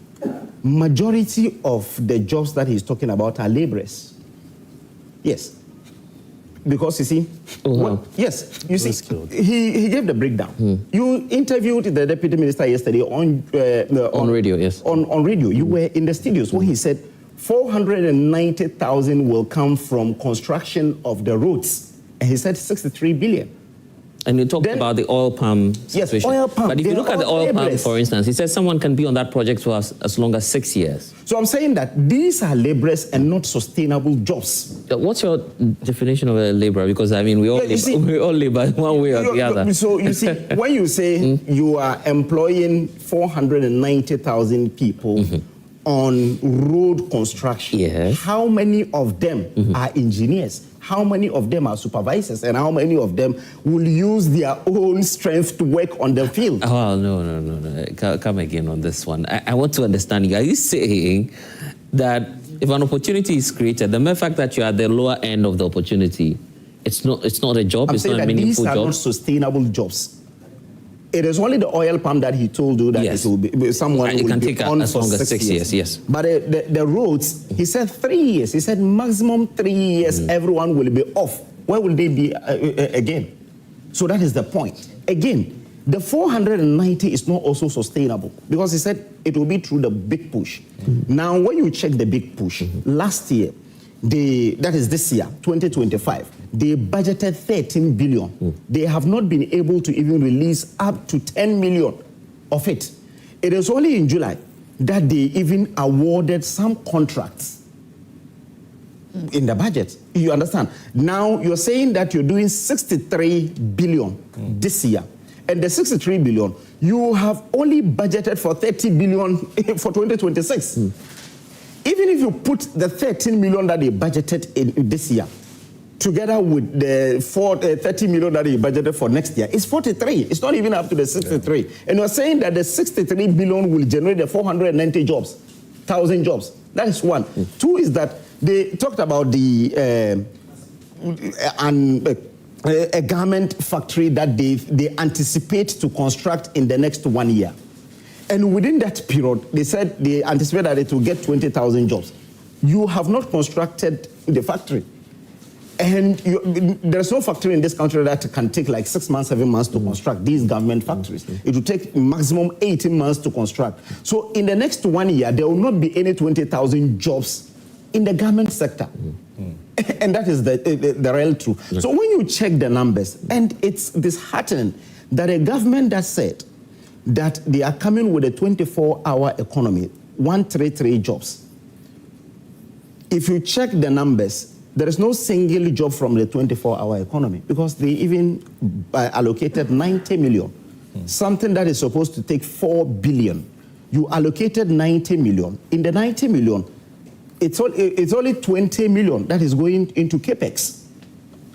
majority of the jobs that he's talking about are laborers. Yes. Because you see, yes, you see, he gave the breakdown. You interviewed the deputy minister yesterday on radio, yes. On radio. You were in the studios where he said 490,000 will come from construction of the roads. And he said 63 billion. And you talked about the oil palm situation. Yes, oil palm. But if you look at the oil palm, laborers. for instance, he says someone can be on that project for as long as 6 years. So I'm saying that these are laborers and not sustainable jobs. What's your definition of a laborer? Because, I mean, we all labor one way or the other. So you see, when you say you are employing 490,000 people on road construction, how many of them are engineers? How many of them are supervisors, and how many of them will use their own strength to work on the field? Oh, no. Come again on this one. I want to understand you. Are you saying that if an opportunity is created, the mere fact that you are at the lower end of the opportunity, it's not a job, it's not a meaningful job? These are not sustainable jobs. It is only the oil palm that he told you that it will be someone it will can be take on as for long as 6 years. Yes. But the roads, he said 3 years. He said maximum 3 years, everyone will be off. Where will they be again? So that is the point. Again, the 490 is not also sustainable because he said it will be through the big push. Now, when you check the big push, last year, that is this year, 2025, they budgeted 13 billion. They have not been able to even release up to 10 million of it. It is only in July that they even awarded some contracts in the budget. You understand? Now you're saying that you're doing 63 billion this year. And the 63 billion, you have only budgeted for 30 billion for 2026. Even if you put the 13 million that they budgeted in this year, together with the 30 million that they budgeted for next year, it's 43. It's not even up to the 63. Yeah. And you're saying that the 63 billion will generate the 490 jobs, 1,000 jobs. That is one. Two is that they talked about the a garment factory that they anticipate to construct in the next 1 year. And within that period, they said they anticipate that it will get 20,000 jobs. You have not constructed the factory. And there's no factory in this country that can take like 6 months, 7 months to construct these government factories. It will take maximum 18 months to construct. So in the next 1 year, there will not be any 20,000 jobs in the government sector. And that is the real truth. So when you check the numbers, and it's disheartening that a government that said that they are coming with a 24-hour economy, 133 jobs. If you check the numbers, there is no single job from the 24-hour economy because they even allocated 90 million, something that is supposed to take 4 billion. You allocated 90 million. In the 90 million, it's only 20 million that is going into capex.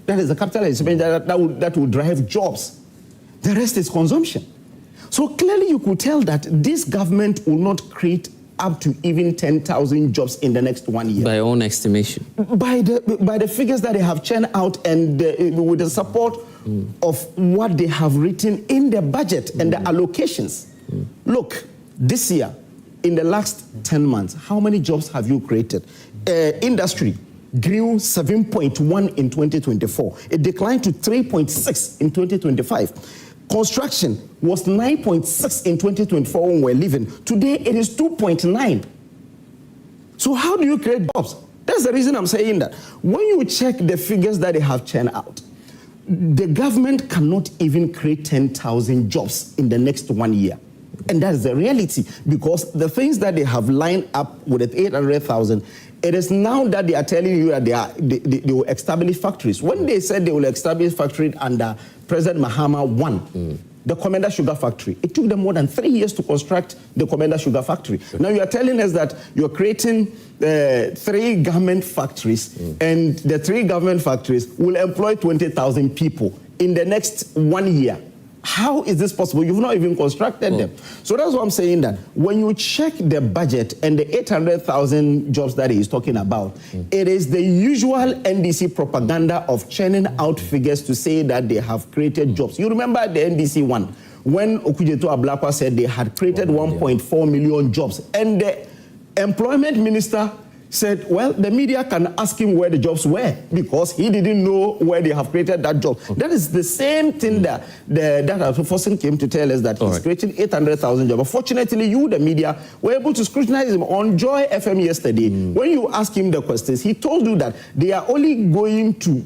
That is the capital expenditure that will drive jobs. The rest is consumption. So clearly you could tell that this government will not create up to even 10,000 jobs in the next 1 year. By your own estimation? By the figures that they have churned out and with the support of what they have written in the budget and the allocations. Look, this year, in the last 10 months, how many jobs have you created? Industry grew 7.1 in 2024. It declined to 3.6 in 2025. Construction was 9.6 in 2024 when we're leaving. Today, it is 2.9. So how do you create jobs? That's the reason I'm saying that. When you check the figures that they have churned out, the government cannot even create 10,000 jobs in the next 1 year. And that's the reality, because the things that they have lined up with the 800,000, it is now that they are telling you that they will establish factories. When they said they will establish factories under President Mahama 1, the Commander Sugar Factory, it took them more than 3 years to construct the Commander Sugar Factory. Now you are telling us that you're creating 3 government factories, and the 3 government factories will employ 20,000 people in the next 1 year. How is this possible? You've not even constructed them. So that's what I'm saying, that when you check the budget and the 800,000 jobs that he's talking about, it is the usual NDC propaganda of churning out figures to say that they have created jobs. You remember the NDC one, when Okujeto Ablakwa said they had created 1.4 million jobs, and the employment minister said, well, the media can ask him where the jobs were because he didn't know where they have created that job. That is the same thing that Dr. Fossen came to tell us, that he's creating 800,000 jobs. Fortunately, you, the media, were able to scrutinize him on Joy FM yesterday. When you asked him the questions, he told you that they are only going to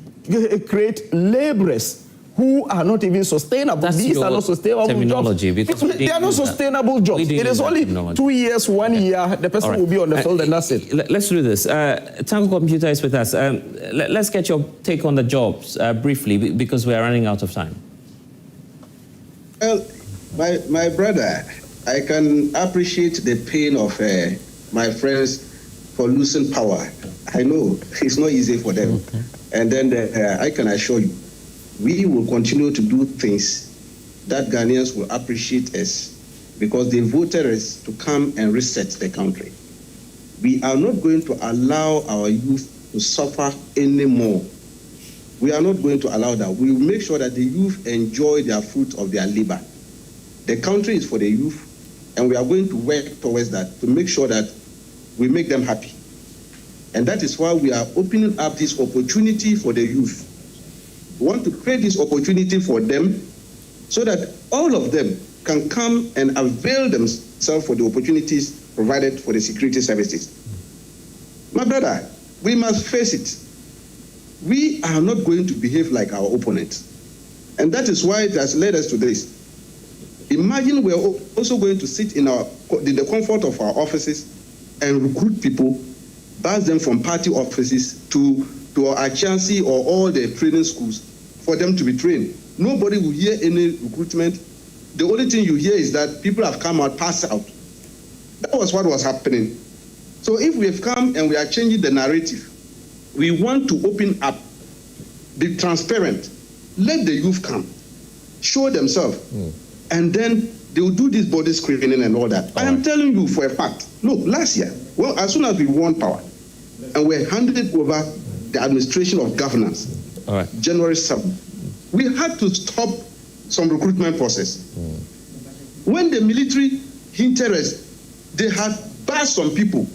create laborers who are not even sustainable. These are not sustainable terminology, jobs. because They are not sustainable jobs. It is only 2 years, 1 year, the person will be on the field and that's it. Let's do this. Tango Computer is with us. Let's get your take on the jobs briefly, because we are running out of time. Well, my brother, I can appreciate the pain of my friends for losing power. I know it's not easy for them. Okay. And then I can assure you, we will continue to do things that Ghanaians will appreciate us, because they voted us to come and reset the country. We are not going to allow our youth to suffer anymore. We are not going to allow that. We will make sure that the youth enjoy their fruit of their labor. The country is for the youth, and we are going to work towards that to make sure that we make them happy. And that is why we are opening up this opportunity for the youth. We want to create this opportunity for them so that all of them can come and avail themselves for the opportunities provided for the security services. My brother, we must face it. We are not going to behave like our opponents. And that is why it has led us to this. Imagine we're also going to sit in the comfort of our offices and recruit people, pass them from party offices to our Achansi or all the training schools for them to be trained. Nobody will hear any recruitment. The only thing you hear is that people have come out, passed out. That was what was happening. So if we have come and we are changing the narrative, we want to open up, be transparent, let the youth come, show themselves, and then they will do this body screening and all that. I am telling you for a fact. Look, last year, well, as soon as we won power and we handed over the administration of governance, January 7th, we had to stop some recruitment process. When the military hinted us, they had barred some people,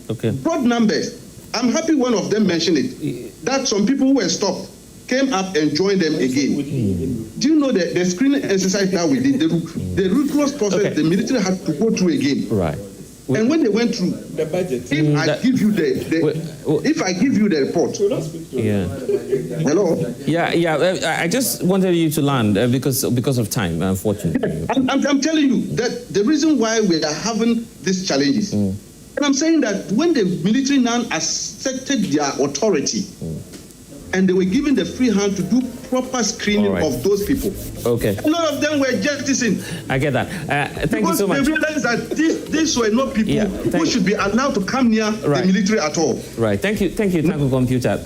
broad numbers. I'm happy one of them mentioned it, that some people who were stopped came up and joined them again. Do you know that the screening exercise that we did, the rigorous process the military had to go through again? Right. And when they went through, the budget, if I give you the report, hello. Yeah. I just wanted you to land because of time, unfortunately. I'm telling you that the reason why we are having these challenges, and I'm saying that when the military now accepted their authority, and they were given the free hand to do proper screening of those people. Okay. A lot of them were jettisoned. I get that. Thank you so much. Because they realized that these were not people who should be allowed to come near the military at all. Right. Thank you, Tango Computer.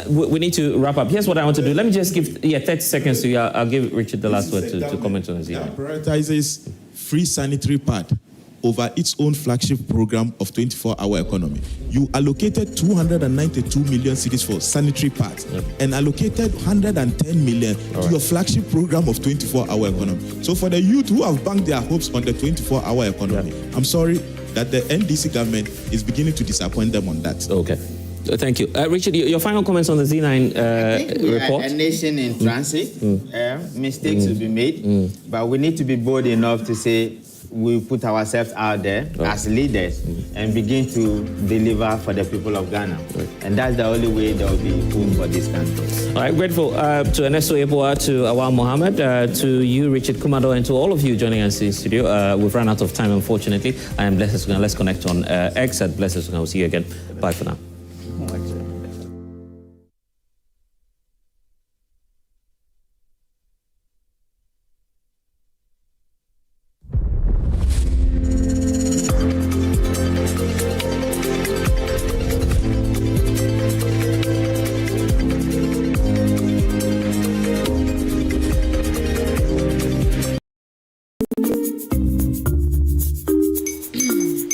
We need to wrap up. Here's what I want to do. Let me just give 30 seconds to you. I'll give Richard the last word to comment on this. Prioritizes free sanitary pad over its own flagship program of 24-hour economy. You allocated 292 million cedis for sanitary pads and allocated 110 million to your flagship program of 24-hour economy. So for the youth who have banked their hopes on the 24-hour economy, I'm sorry that the NDC government is beginning to disappoint them on that. Okay. Thank you. Richard, your final comments on the Z9 report? We are a nation in transit. Mistakes will be made, but we need to be bold enough to say, we put ourselves out there as leaders and begin to deliver for the people of Ghana. And that's the only way there will be food for this country. All right, grateful to Ernesto Yeboah, to Awal Mohammed, to you, Richard Kumado, and to all of you joining us in studio. We've run out of time, unfortunately. I am Blessed Sugan. Let's connect on X at Blessed Sugan. We'll see you again. Bye for now.